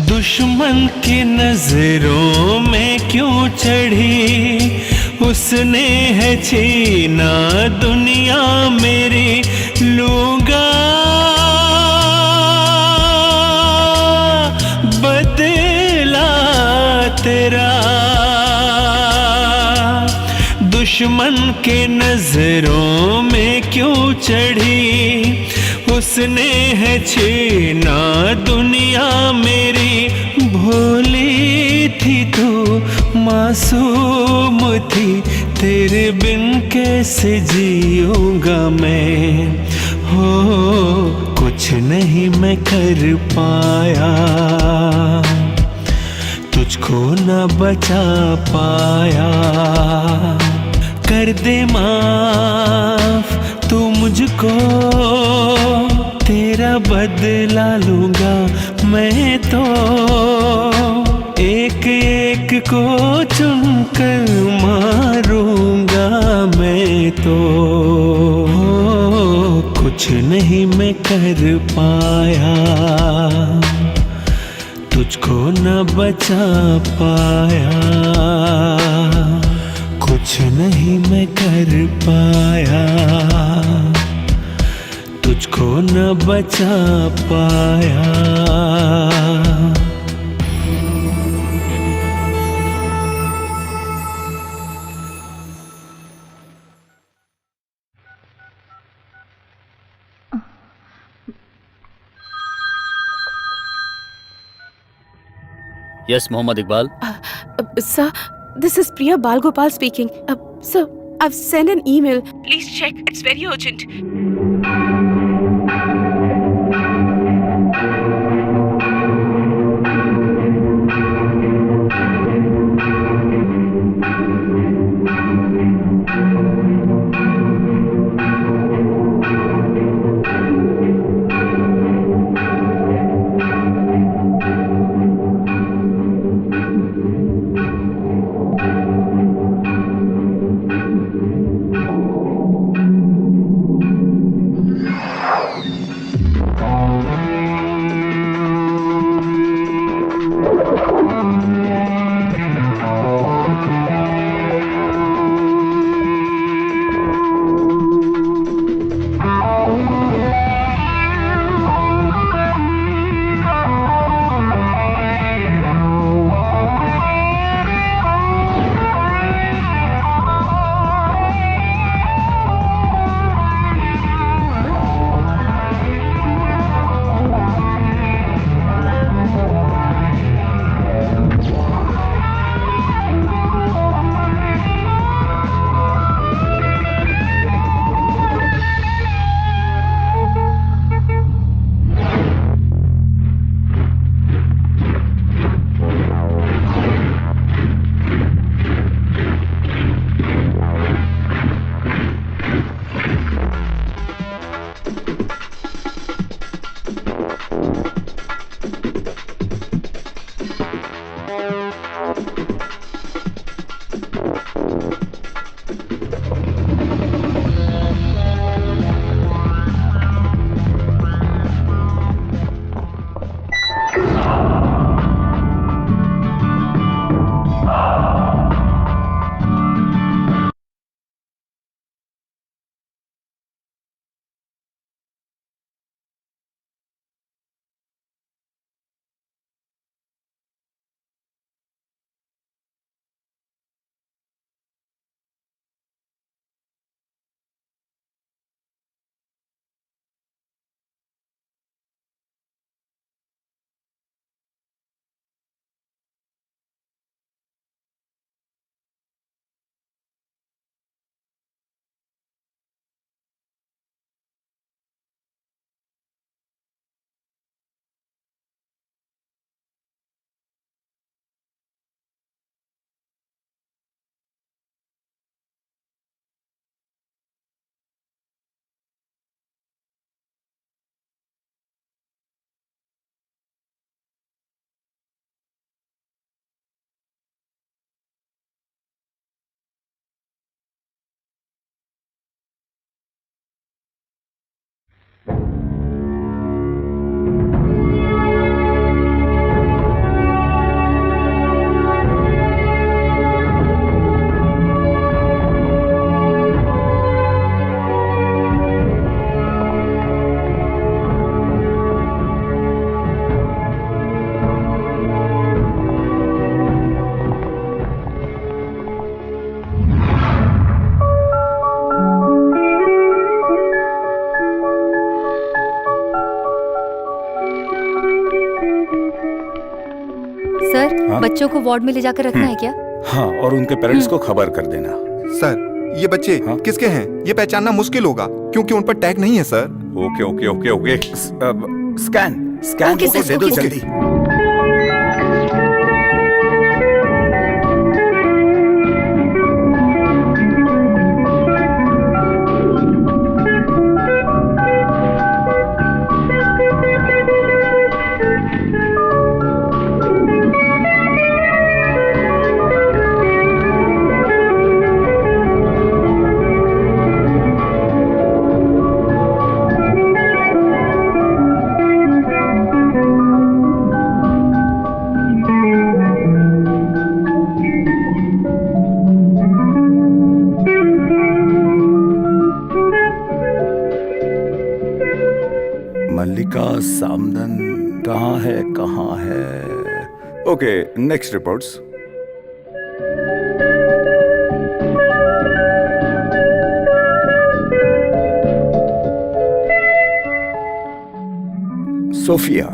दुश्मन की नजरों में क्यों चढ़ी, उसने है छीना दुनिया मेरी। लूंगा बदला तेरा, दुश्मन के नजरों में क्यों चढ़ी, उसने है छीना दुनिया मेरी। भोली थी तू मासूम थी, तेरे बिन कैसे जीऊंगा मैं। हो कुछ नहीं मैं कर पाया, तुझको न बचा पाया। कर दे माफ तू मुझको, तेरा बदला लूंगा मैं तो। एक एक को चुनकर मारूंगा मैं तो। कुछ नहीं मैं कर पाया, तुझको न बचा पाया। कुछ नहीं मैं कर पाया, तुझको न बचा पाया। Yes, Mohammad Iqbal. Sir, this is Priya Balgopal speaking. Sir, I've sent an email. Please check. It's very urgent. बच्चों को वार्ड में ले जाकर रखना है क्या? हाँ, और उनके पेरेंट्स को खबर कर देना। सर, ये बच्चे किसके हैं ये पहचानना मुश्किल होगा क्योंकि उन पर टैग नहीं है sir. Okay okay okay okay, scan okay photo sir, दे दो ओके जल्दी। मल्लिका सामदन कहाँ है? Okay, next reports. Sophia,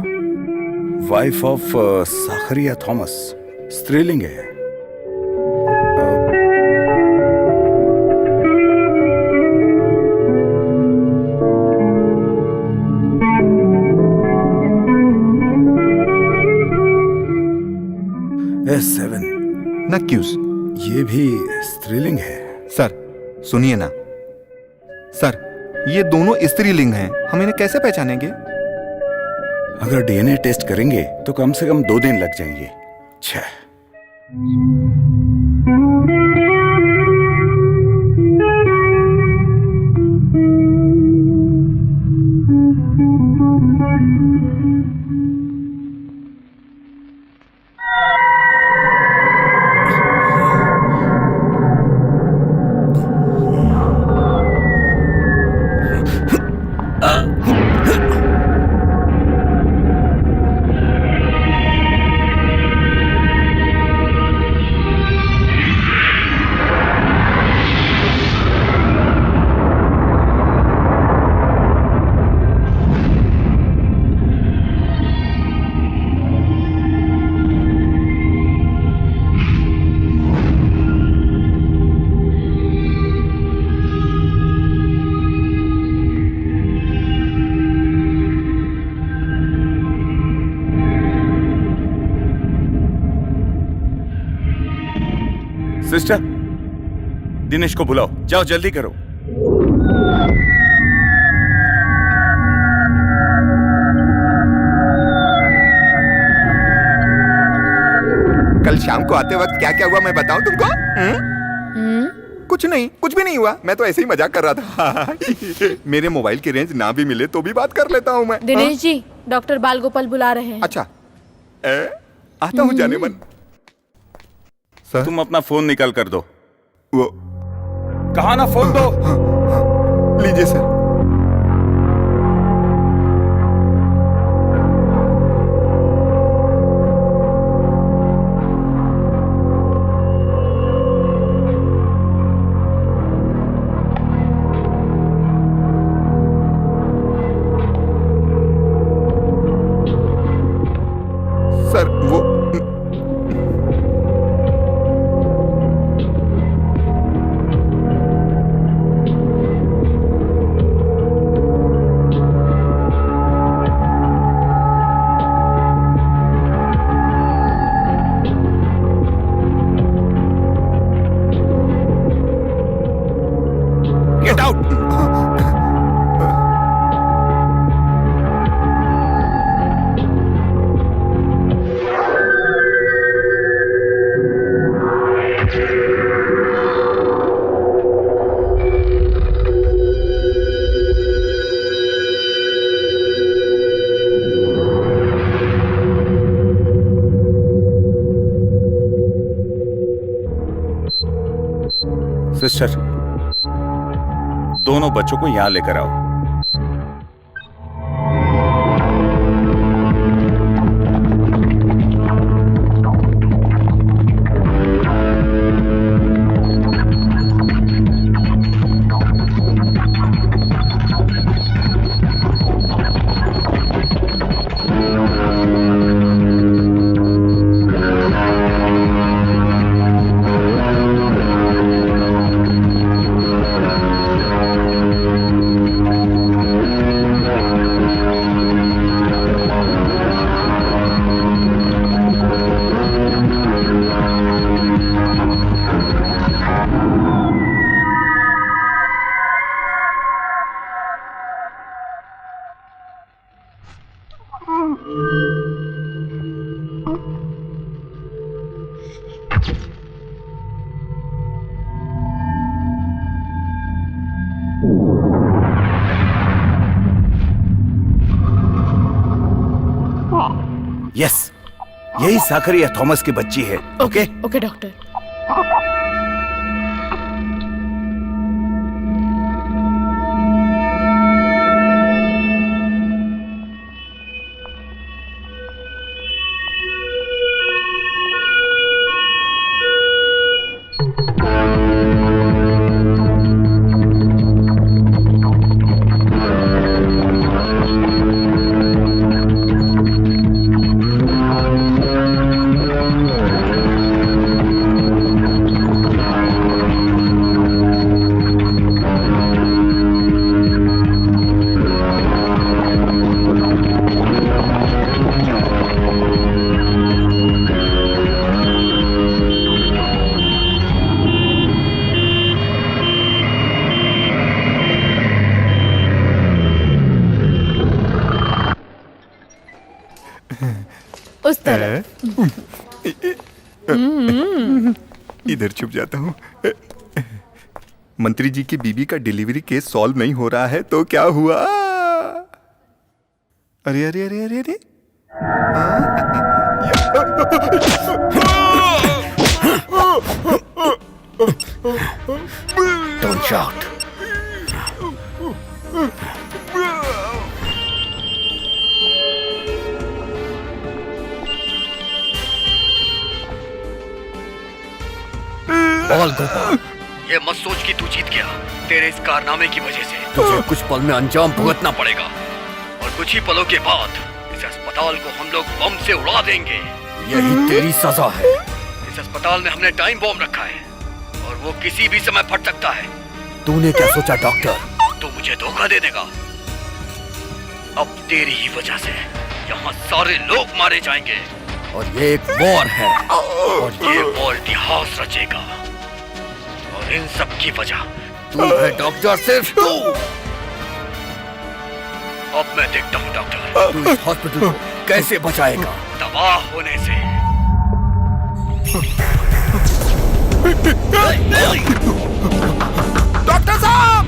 wife of Zacharia Thomas, स्त्रीलिंग है। S7 नक्यूस, ये भी स्त्रीलिंग है। सर सुनिए ना सर, ये दोनों स्त्रीलिंग हैं, हम इन्हें कैसे पहचानेंगे? अगर डीएनए टेस्ट करेंगे तो कम से कम 2 दिन लग जाएंगे। छह। सिस्टर, दिनेश को बुलाओ, जाओ जल्दी करो। कल शाम को आते वक्त क्या क्या हुआ मैं बताऊं तुमको? कुछ नहीं, कुछ भी नहीं हुआ, मैं तो ऐसे ही मजाक कर रहा था। मेरे मोबाइल की रेंज ना भी मिले तो भी बात कर लेता हूँ मैं। दिनेश जी, डॉक्टर बालगोपाल बुला रहे हैं। अच्छा, आता हूँ जाने मन। सर, तुम अपना फोन निकाल कर दो। वो कहा ना, फोन दो। लीजिए सर। सर वो गेट आउट। सिस्टर, दोनों बच्चों को यहां लेकर आओ। यस, यही साकरिया थॉमस की बच्ची है। Okay okay doctor. उस तरह। इधर छुप जाता हूँ। मंत्री जी की बीबी का डिलीवरी केस सॉल्व नहीं हो रहा है तो क्या हुआ? अरे अरे अरे अरे अरे Don't shout. बोल गोपाल, ये मत सोच कि तू जीत गया। तेरे इस कारनामे की वजह से तुझे कुछ पल में अंजाम भुगतना पड़ेगा। और कुछ ही पलों के बाद इस अस्पताल को हम लोग बम से उड़ा देंगे। यही तेरी सजा है। इस अस्पताल में हमने टाइम बॉम्ब रखा है और वो किसी भी समय फट सकता है। तूने क्या सोचा डॉक्टर? तू मुझे धोखा दे देगा। अब तेरी ही वजह से यहाँ सारे लोग मारे जाएंगे। और ये एक वॉर है। और ये वॉर इतिहास रचेगा। और इन सब की वजह तू है डॉक्टर, सिर्फ तू। अब मैं देखता हूँ डॉक्टर, तू इस हॉस्पिटल को कैसे बचाएगा? तबाह होने से। डॉक्टर साहब!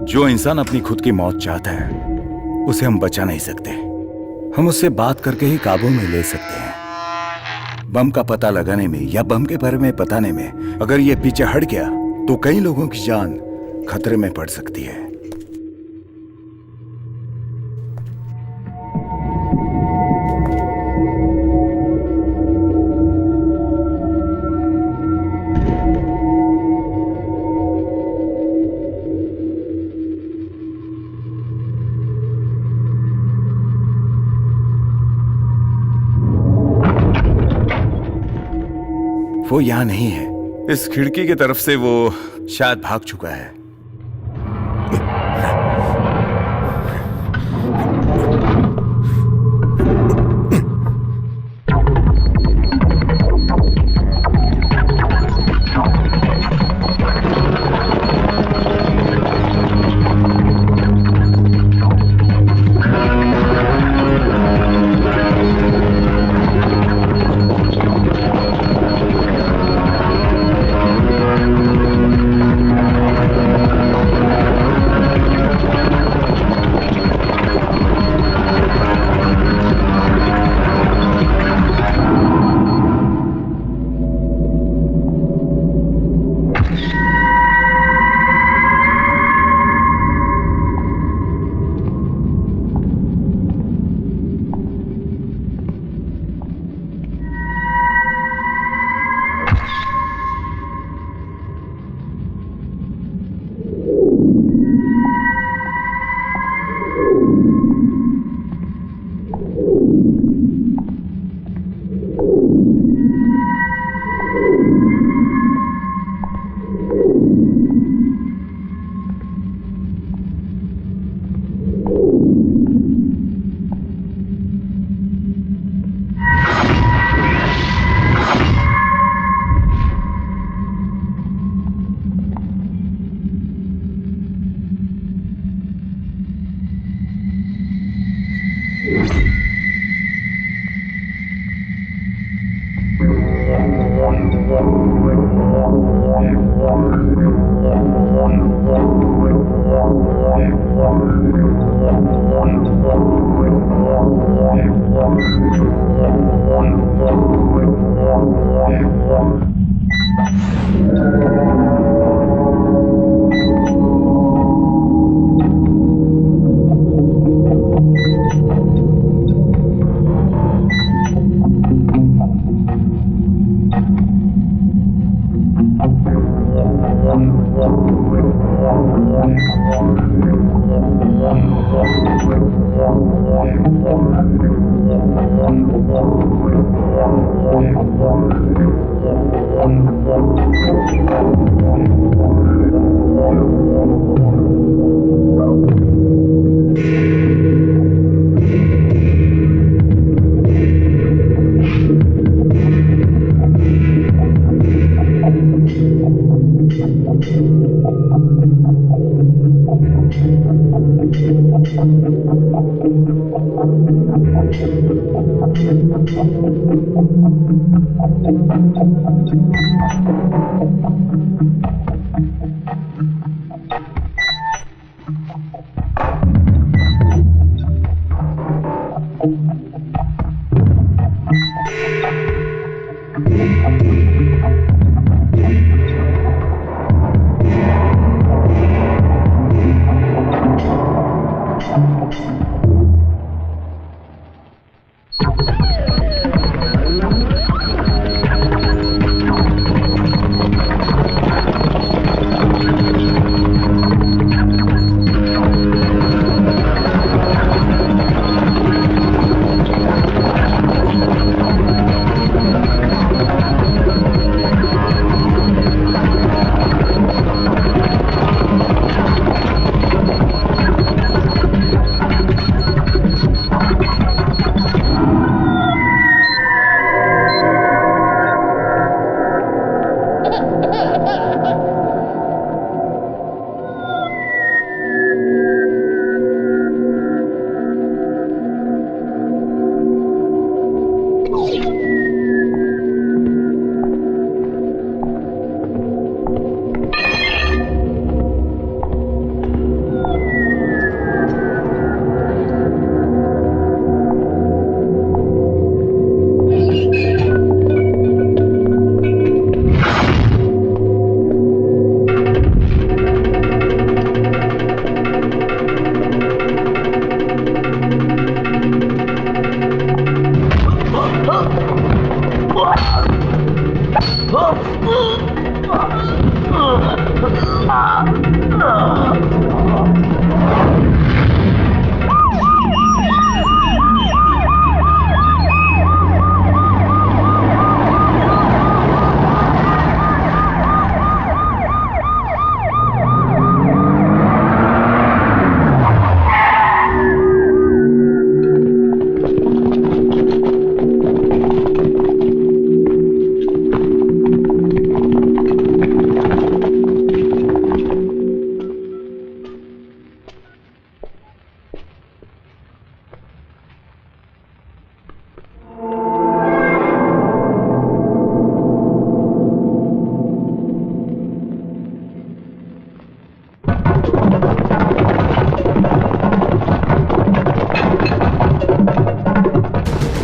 जो इंसान अपनी खुद की मौत चाहता है उसे हम बचा नहीं सकते। हम उससे बात करके ही काबू में ले सकते हैं। बम का पता लगाने में या बम के बारे में बताने में अगर ये पीछे हट गया तो कई लोगों की जान खतरे में पड़ सकती है। वो यहाँ नहीं है। इस खिड़की की तरफ से वो शायद भाग चुका है।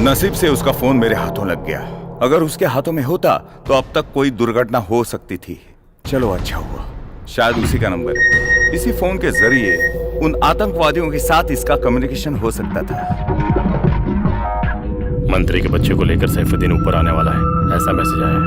नसीब से उसका फोन मेरे हाथों लग गया। अगर उसके हाथों में होता तो अब तक कोई दुर्घटना हो सकती थी। चलो अच्छा हुआ, शायद उसी का नंबर है। इसी फोन के जरिए उन आतंकवादियों के साथ इसका कम्युनिकेशन हो सकता था। मंत्री के बच्चे को लेकर सैफुद्दीन ऊपर आने वाला है, ऐसा मैसेज आया है।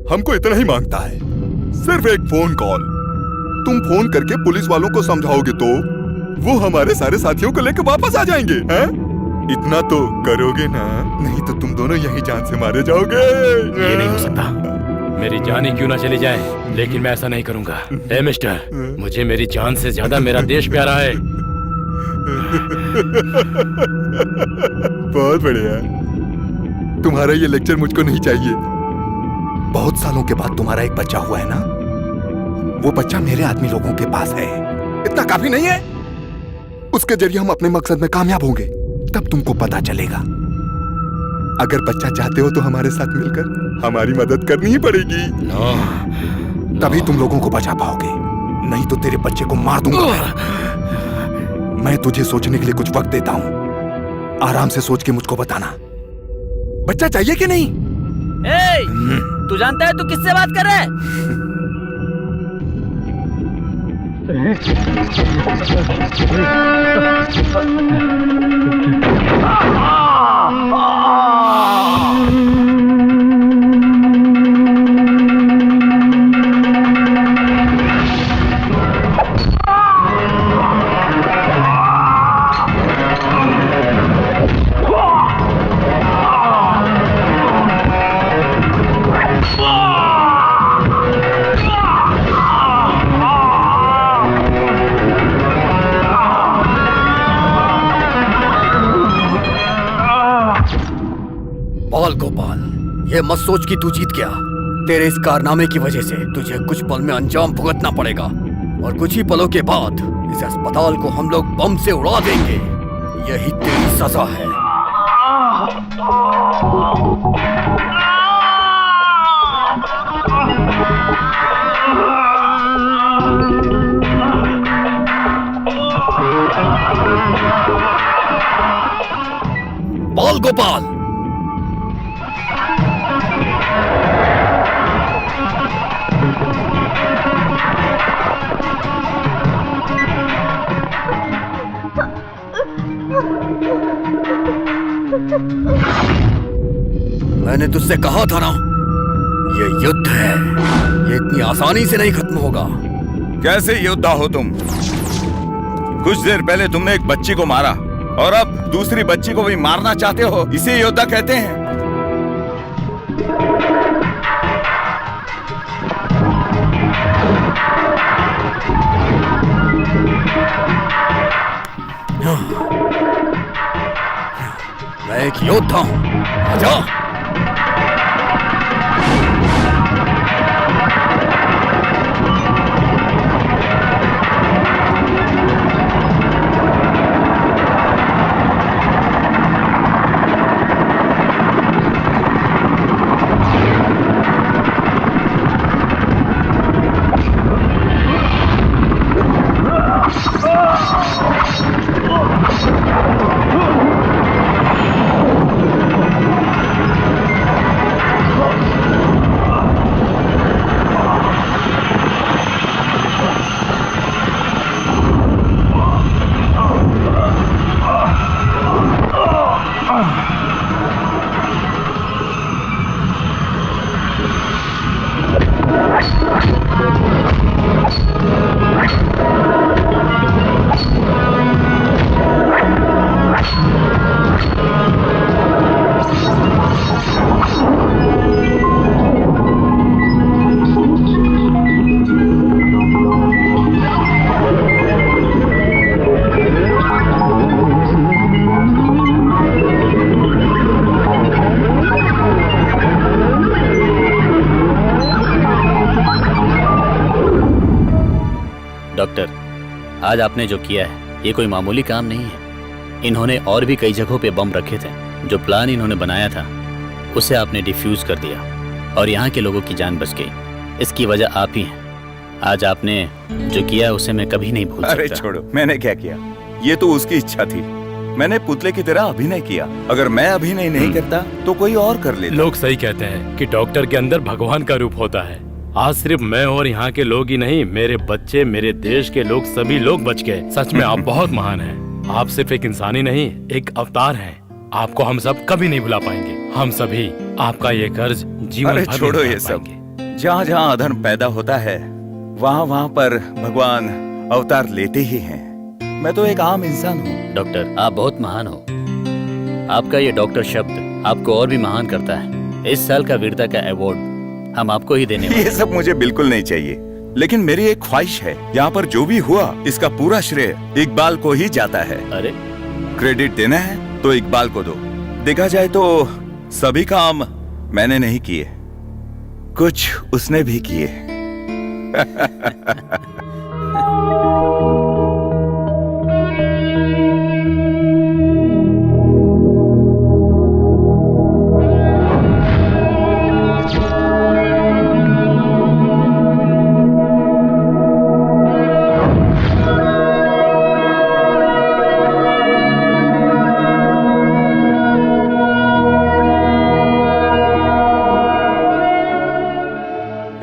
हमको इतना ही मांगता है, सिर्फ एक फोन कॉल। तुम फोन करके पुलिस वालों को समझाओगे तो वो हमारे सारे साथियों को लेकर वापस आ जाएंगे, हैं? इतना तो करोगे ना, नहीं तो तुम दोनों यही जान से मारे जाओगे। ये नहीं हो सकता, मेरी जान ही क्यों ना चली जाए, लेकिन मैं ऐसा नहीं करूंगा। ए मिस्टर, मुझे मेरी जान से ज्यादा मेरा देश प्यारा है। बहुत बढ़िया, तुम्हारा ये लेक्चर मुझको नहीं चाहिए। बहुत सालों के बाद तुम्हारा एक बच्चा हुआ है ना, वो बच्चा मेरे आदमी लोगों के पास है। इतना काफी नहीं है? उसके जरिए हम अपने मकसद में कामयाब होंगे, तब तुमको पता चलेगा। अगर बच्चा चाहते हो तो हमारे साथ मिलकर हमारी मदद करनी ही पड़ेगी। तभी तुम लोगों को बचा पाओगे। नहीं तो तेरे बच्चे को मार दूंगा। मैं तुझे सोचने के लिए कुछ वक्त देता हूँ, आराम से सोच के मुझको बताना, बच्चा चाहिए कि नहीं? तू जानता है तू किससे बात कर रहा है? बाल गोपाल, ये मत सोच कि तू जीत गया। तेरे इस कारनामे की वजह से तुझे कुछ पल में अंजाम भुगतना पड़ेगा, और कुछ ही पलों के बाद इस अस्पताल को हम लोग बम से उड़ा देंगे। यही तेरी सजा है। बाल गोपाल, मैंने तुझसे कहा था ना, ये युद्ध है, ये इतनी आसानी से नहीं खत्म होगा। कैसे योद्धा हो तुम? कुछ देर पहले तुमने एक बच्ची को मारा और अब दूसरी बच्ची को भी मारना चाहते हो, इसे योद्धा कहते हैं। मैं एक योद्धा हूं, आजा। डॉक्टर, आज आपने जो किया है ये कोई मामूली काम नहीं है। इन्होंने और भी कई जगहों पे बम रखे थे। जो प्लान इन्होंने बनाया था उसे आपने डिफ्यूज कर दिया और यहाँ के लोगों की जान बच गई। इसकी वजह आप ही हैं। आज आपने जो किया उसे मैं कभी नहीं भूल सकता। अरे छोड़ो, मैंने क्या किया? ये तो उसकी इच्छा थी। मैंने पुतले की तरह अभिनय किया। अगर मैं अभिनय नहीं करता तो कोई और कर लेता। लोग सही कहते हैं कि डॉक्टर के अंदर भगवान का रूप होता है। आज सिर्फ मैं और यहाँ के लोग ही नहीं, मेरे बच्चे, मेरे देश के लोग, सभी लोग बच गए। सच में आप बहुत महान हैं। आप सिर्फ एक इंसान ही नहीं, एक अवतार हैं। आपको हम सब कभी नहीं भुला पाएंगे। हम सभी आपका ये कर्ज जीवन भर अरे छोड़ो ये सब। जहाँ जहाँ अधर्म पैदा होता है वहाँ वहाँ पर भगवान अवतार लेते ही हैं। मैं तो एक आम इंसान हूँ। डॉक्टर, आप बहुत महान हो। आपका ये डॉक्टर शब्द आपको और भी महान करता है। इस साल का वीरता का अवार्ड हम आपको ही देने वाले। ये सब मुझे बिल्कुल नहीं चाहिए, लेकिन मेरी एक ख्वाहिश है। यहाँ पर जो भी हुआ इसका पूरा श्रेय इकबाल को ही जाता है। अरे क्रेडिट देना है तो इकबाल को दो। देखा जाए तो सभी काम मैंने नहीं किए, कुछ उसने भी किए।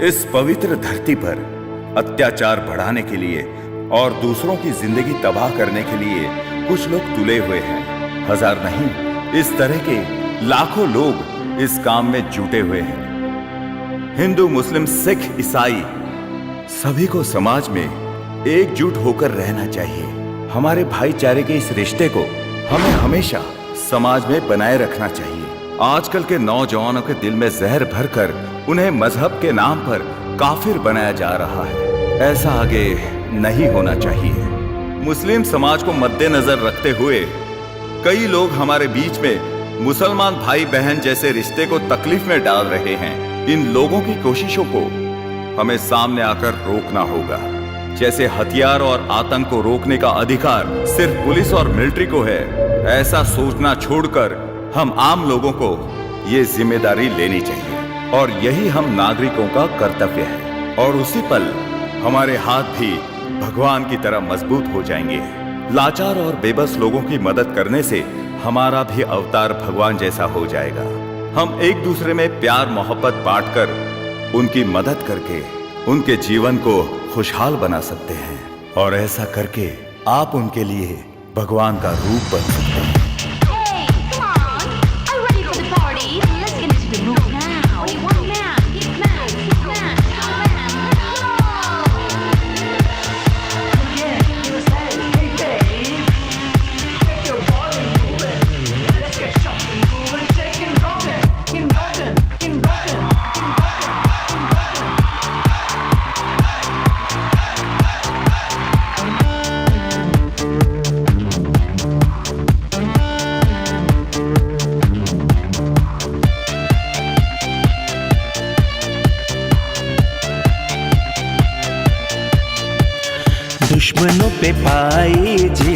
इस पवित्र धरती पर अत्याचार बढ़ाने के लिए और दूसरों की जिंदगी तबाह करने के लिए कुछ लोग तुले हुए हैं। हजार नहीं, इस तरह के लाखों लोग इस काम में जुटे हुए हैं। हिंदू, मुस्लिम, सिख, ईसाई सभी को समाज में एकजुट होकर रहना चाहिए। हमारे भाईचारे के इस रिश्ते को हमें हमेशा समाज में बनाए रखना चाहिए। आजकल के नौजवानों के दिल में जहर भरकर उन्हें मजहब के नाम पर काफिर बनाया जा रहा है। ऐसा आगे नहीं होना चाहिए। मुस्लिम समाज को मद्देनजर रखते हुए कई लोग हमारे बीच में मुसलमान भाई बहन जैसे रिश्ते को तकलीफ में डाल रहे हैं। इन लोगों की कोशिशों को हमें सामने आकर रोकना होगा। जैसे हथियार और आतंक को रोकने का अधिकार सिर्फ पुलिस और मिलिट्री को है, ऐसा सोचना छोड़कर हम आम लोगों को ये जिम्मेदारी लेनी चाहिए और यही हम नागरिकों का कर्तव्य है। और उसी पल हमारे हाथ भी भगवान की तरह मजबूत हो जाएंगे। लाचार और बेबस लोगों की मदद करने से हमारा भी अवतार भगवान जैसा हो जाएगा। हम एक दूसरे में प्यार मोहब्बत बांटकर उनकी मदद करके उनके जीवन को खुशहाल बना सकते हैं और ऐसा करके आप उनके लिए भगवान का रूप बन सकते हैं। दुश्मनों पे पाई जे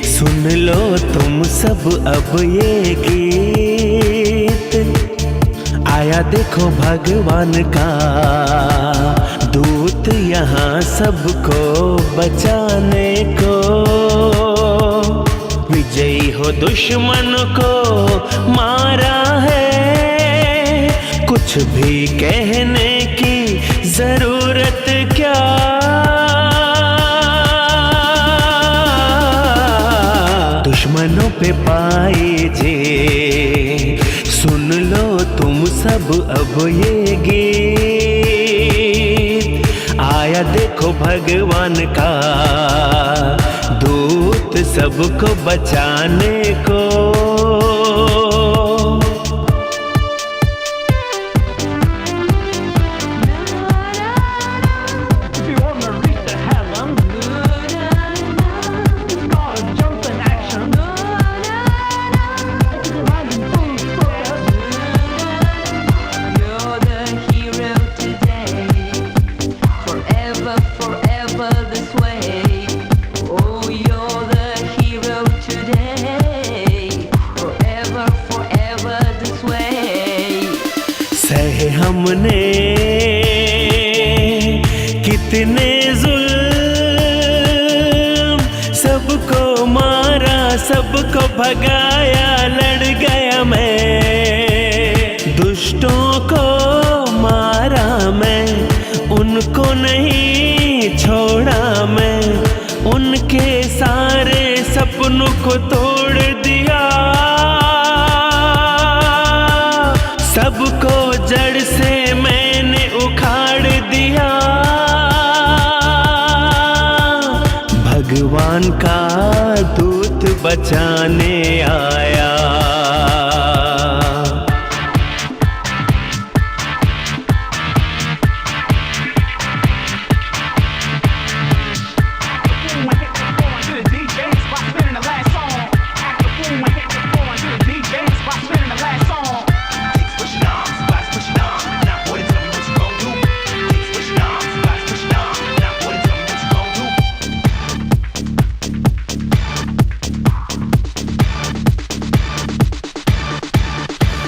सुन लो तुम सब अब ये गीत। आया देखो भगवान का दूत यहाँ सबको बचाने को। विजयी हो दुश्मन को मारा है, कुछ भी कहने की जरूरत क्या। दुश्मनों पे पाए जे सुन लो तुम सब अब ये गीत। आया देखो भगवान का दूत सबको बचाने को। हमने कितने जुल्म, सबको मारा सबको भगाया, लड़ गया मैं। दुष्टों को मारा मैं, उनको नहीं छोड़ा मैं। उनके सारे सपनों को तोड़ दिया, सबको जड़ से मैंने उखाड़ दिया। भगवान का दूत बचाने आया।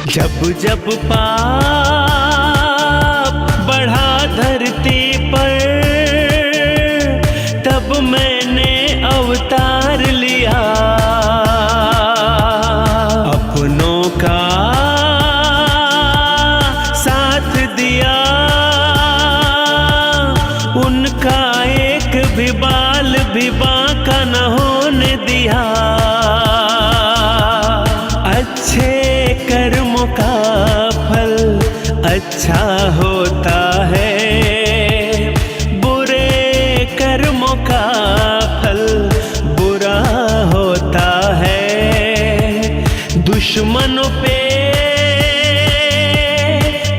जब जब पाप बढ़ा धरती पर, तब मैंने अवतार लिया। अपनों का साथ दिया, कभी बांका न होने दिया। अच्छे कर्मों का फल अच्छा होता है, बुरे कर्मों का फल बुरा होता है। दुश्मनों पे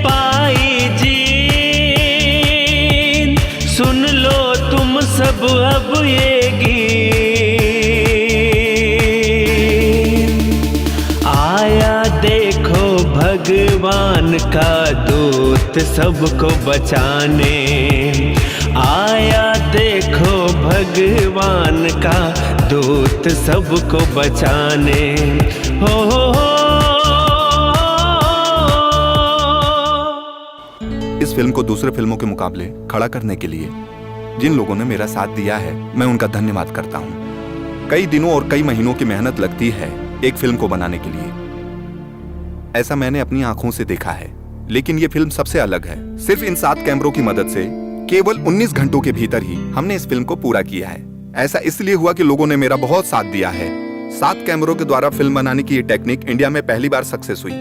पाई जीत, सुन लो तुम सब अब ये गीत। आया देखो भगवान का दूत सबको बचाने, आया देखो भगवान का दूत सबको बचाने। हो इस फिल्म को दूसरे फिल्मों के मुकाबले खड़ा करने के लिए जिन लोगों ने मेरा साथ दिया है, मैं उनका धन्यवाद करता हूँ। कई दिनों और कई महीनों की मेहनत लगती है एक फिल्म को बनाने के लिए, ऐसा मैंने अपनी आंखों से देखा है। लेकिन ये फिल्म सबसे अलग है। सिर्फ इन 7 कैमरों की मदद से केवल 19 घंटों के भीतर ही हमने इस फिल्म को पूरा किया है। ऐसा इसलिए हुआ कि लोगों ने मेरा बहुत साथ दिया है। 7 कैमरों के द्वारा फिल्म बनाने की ये टेक्निक इंडिया में पहली बार सक्सेस हुई।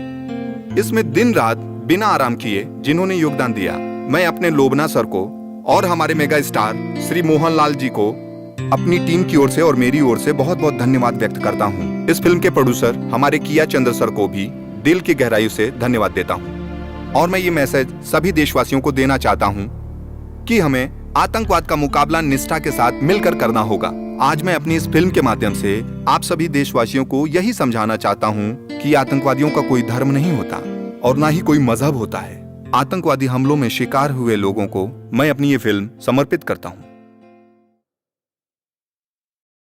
इसमें दिन रात बिना आराम किए जिन्होंने योगदान दिया, मैं अपने लोबना सर को और हमारे मेगा स्टार श्री मोहनलाल जी को अपनी टीम की ओर से और मेरी ओर से बहुत बहुत धन्यवाद व्यक्त करता हूँ। इस फिल्म के प्रोड्यूसर हमारे किया चंद्र सर को भी दिल की गहराई से धन्यवाद देता हूँ। और मैं ये मैसेज सभी देशवासियों को देना चाहता हूँ कि हमें आतंकवाद का मुकाबला निष्ठा के साथ मिलकर करना होगा। आज मैं अपनी इस फिल्म के माध्यम से आप सभी देशवासियों को यही समझाना चाहता हूँ कि आतंकवादियों का कोई धर्म नहीं होता और ना ही कोई मजहब होता है। आतंकवादी हमलों में शिकार हुए लोगों को मैं अपनी ये फिल्म समर्पित करता हूँ।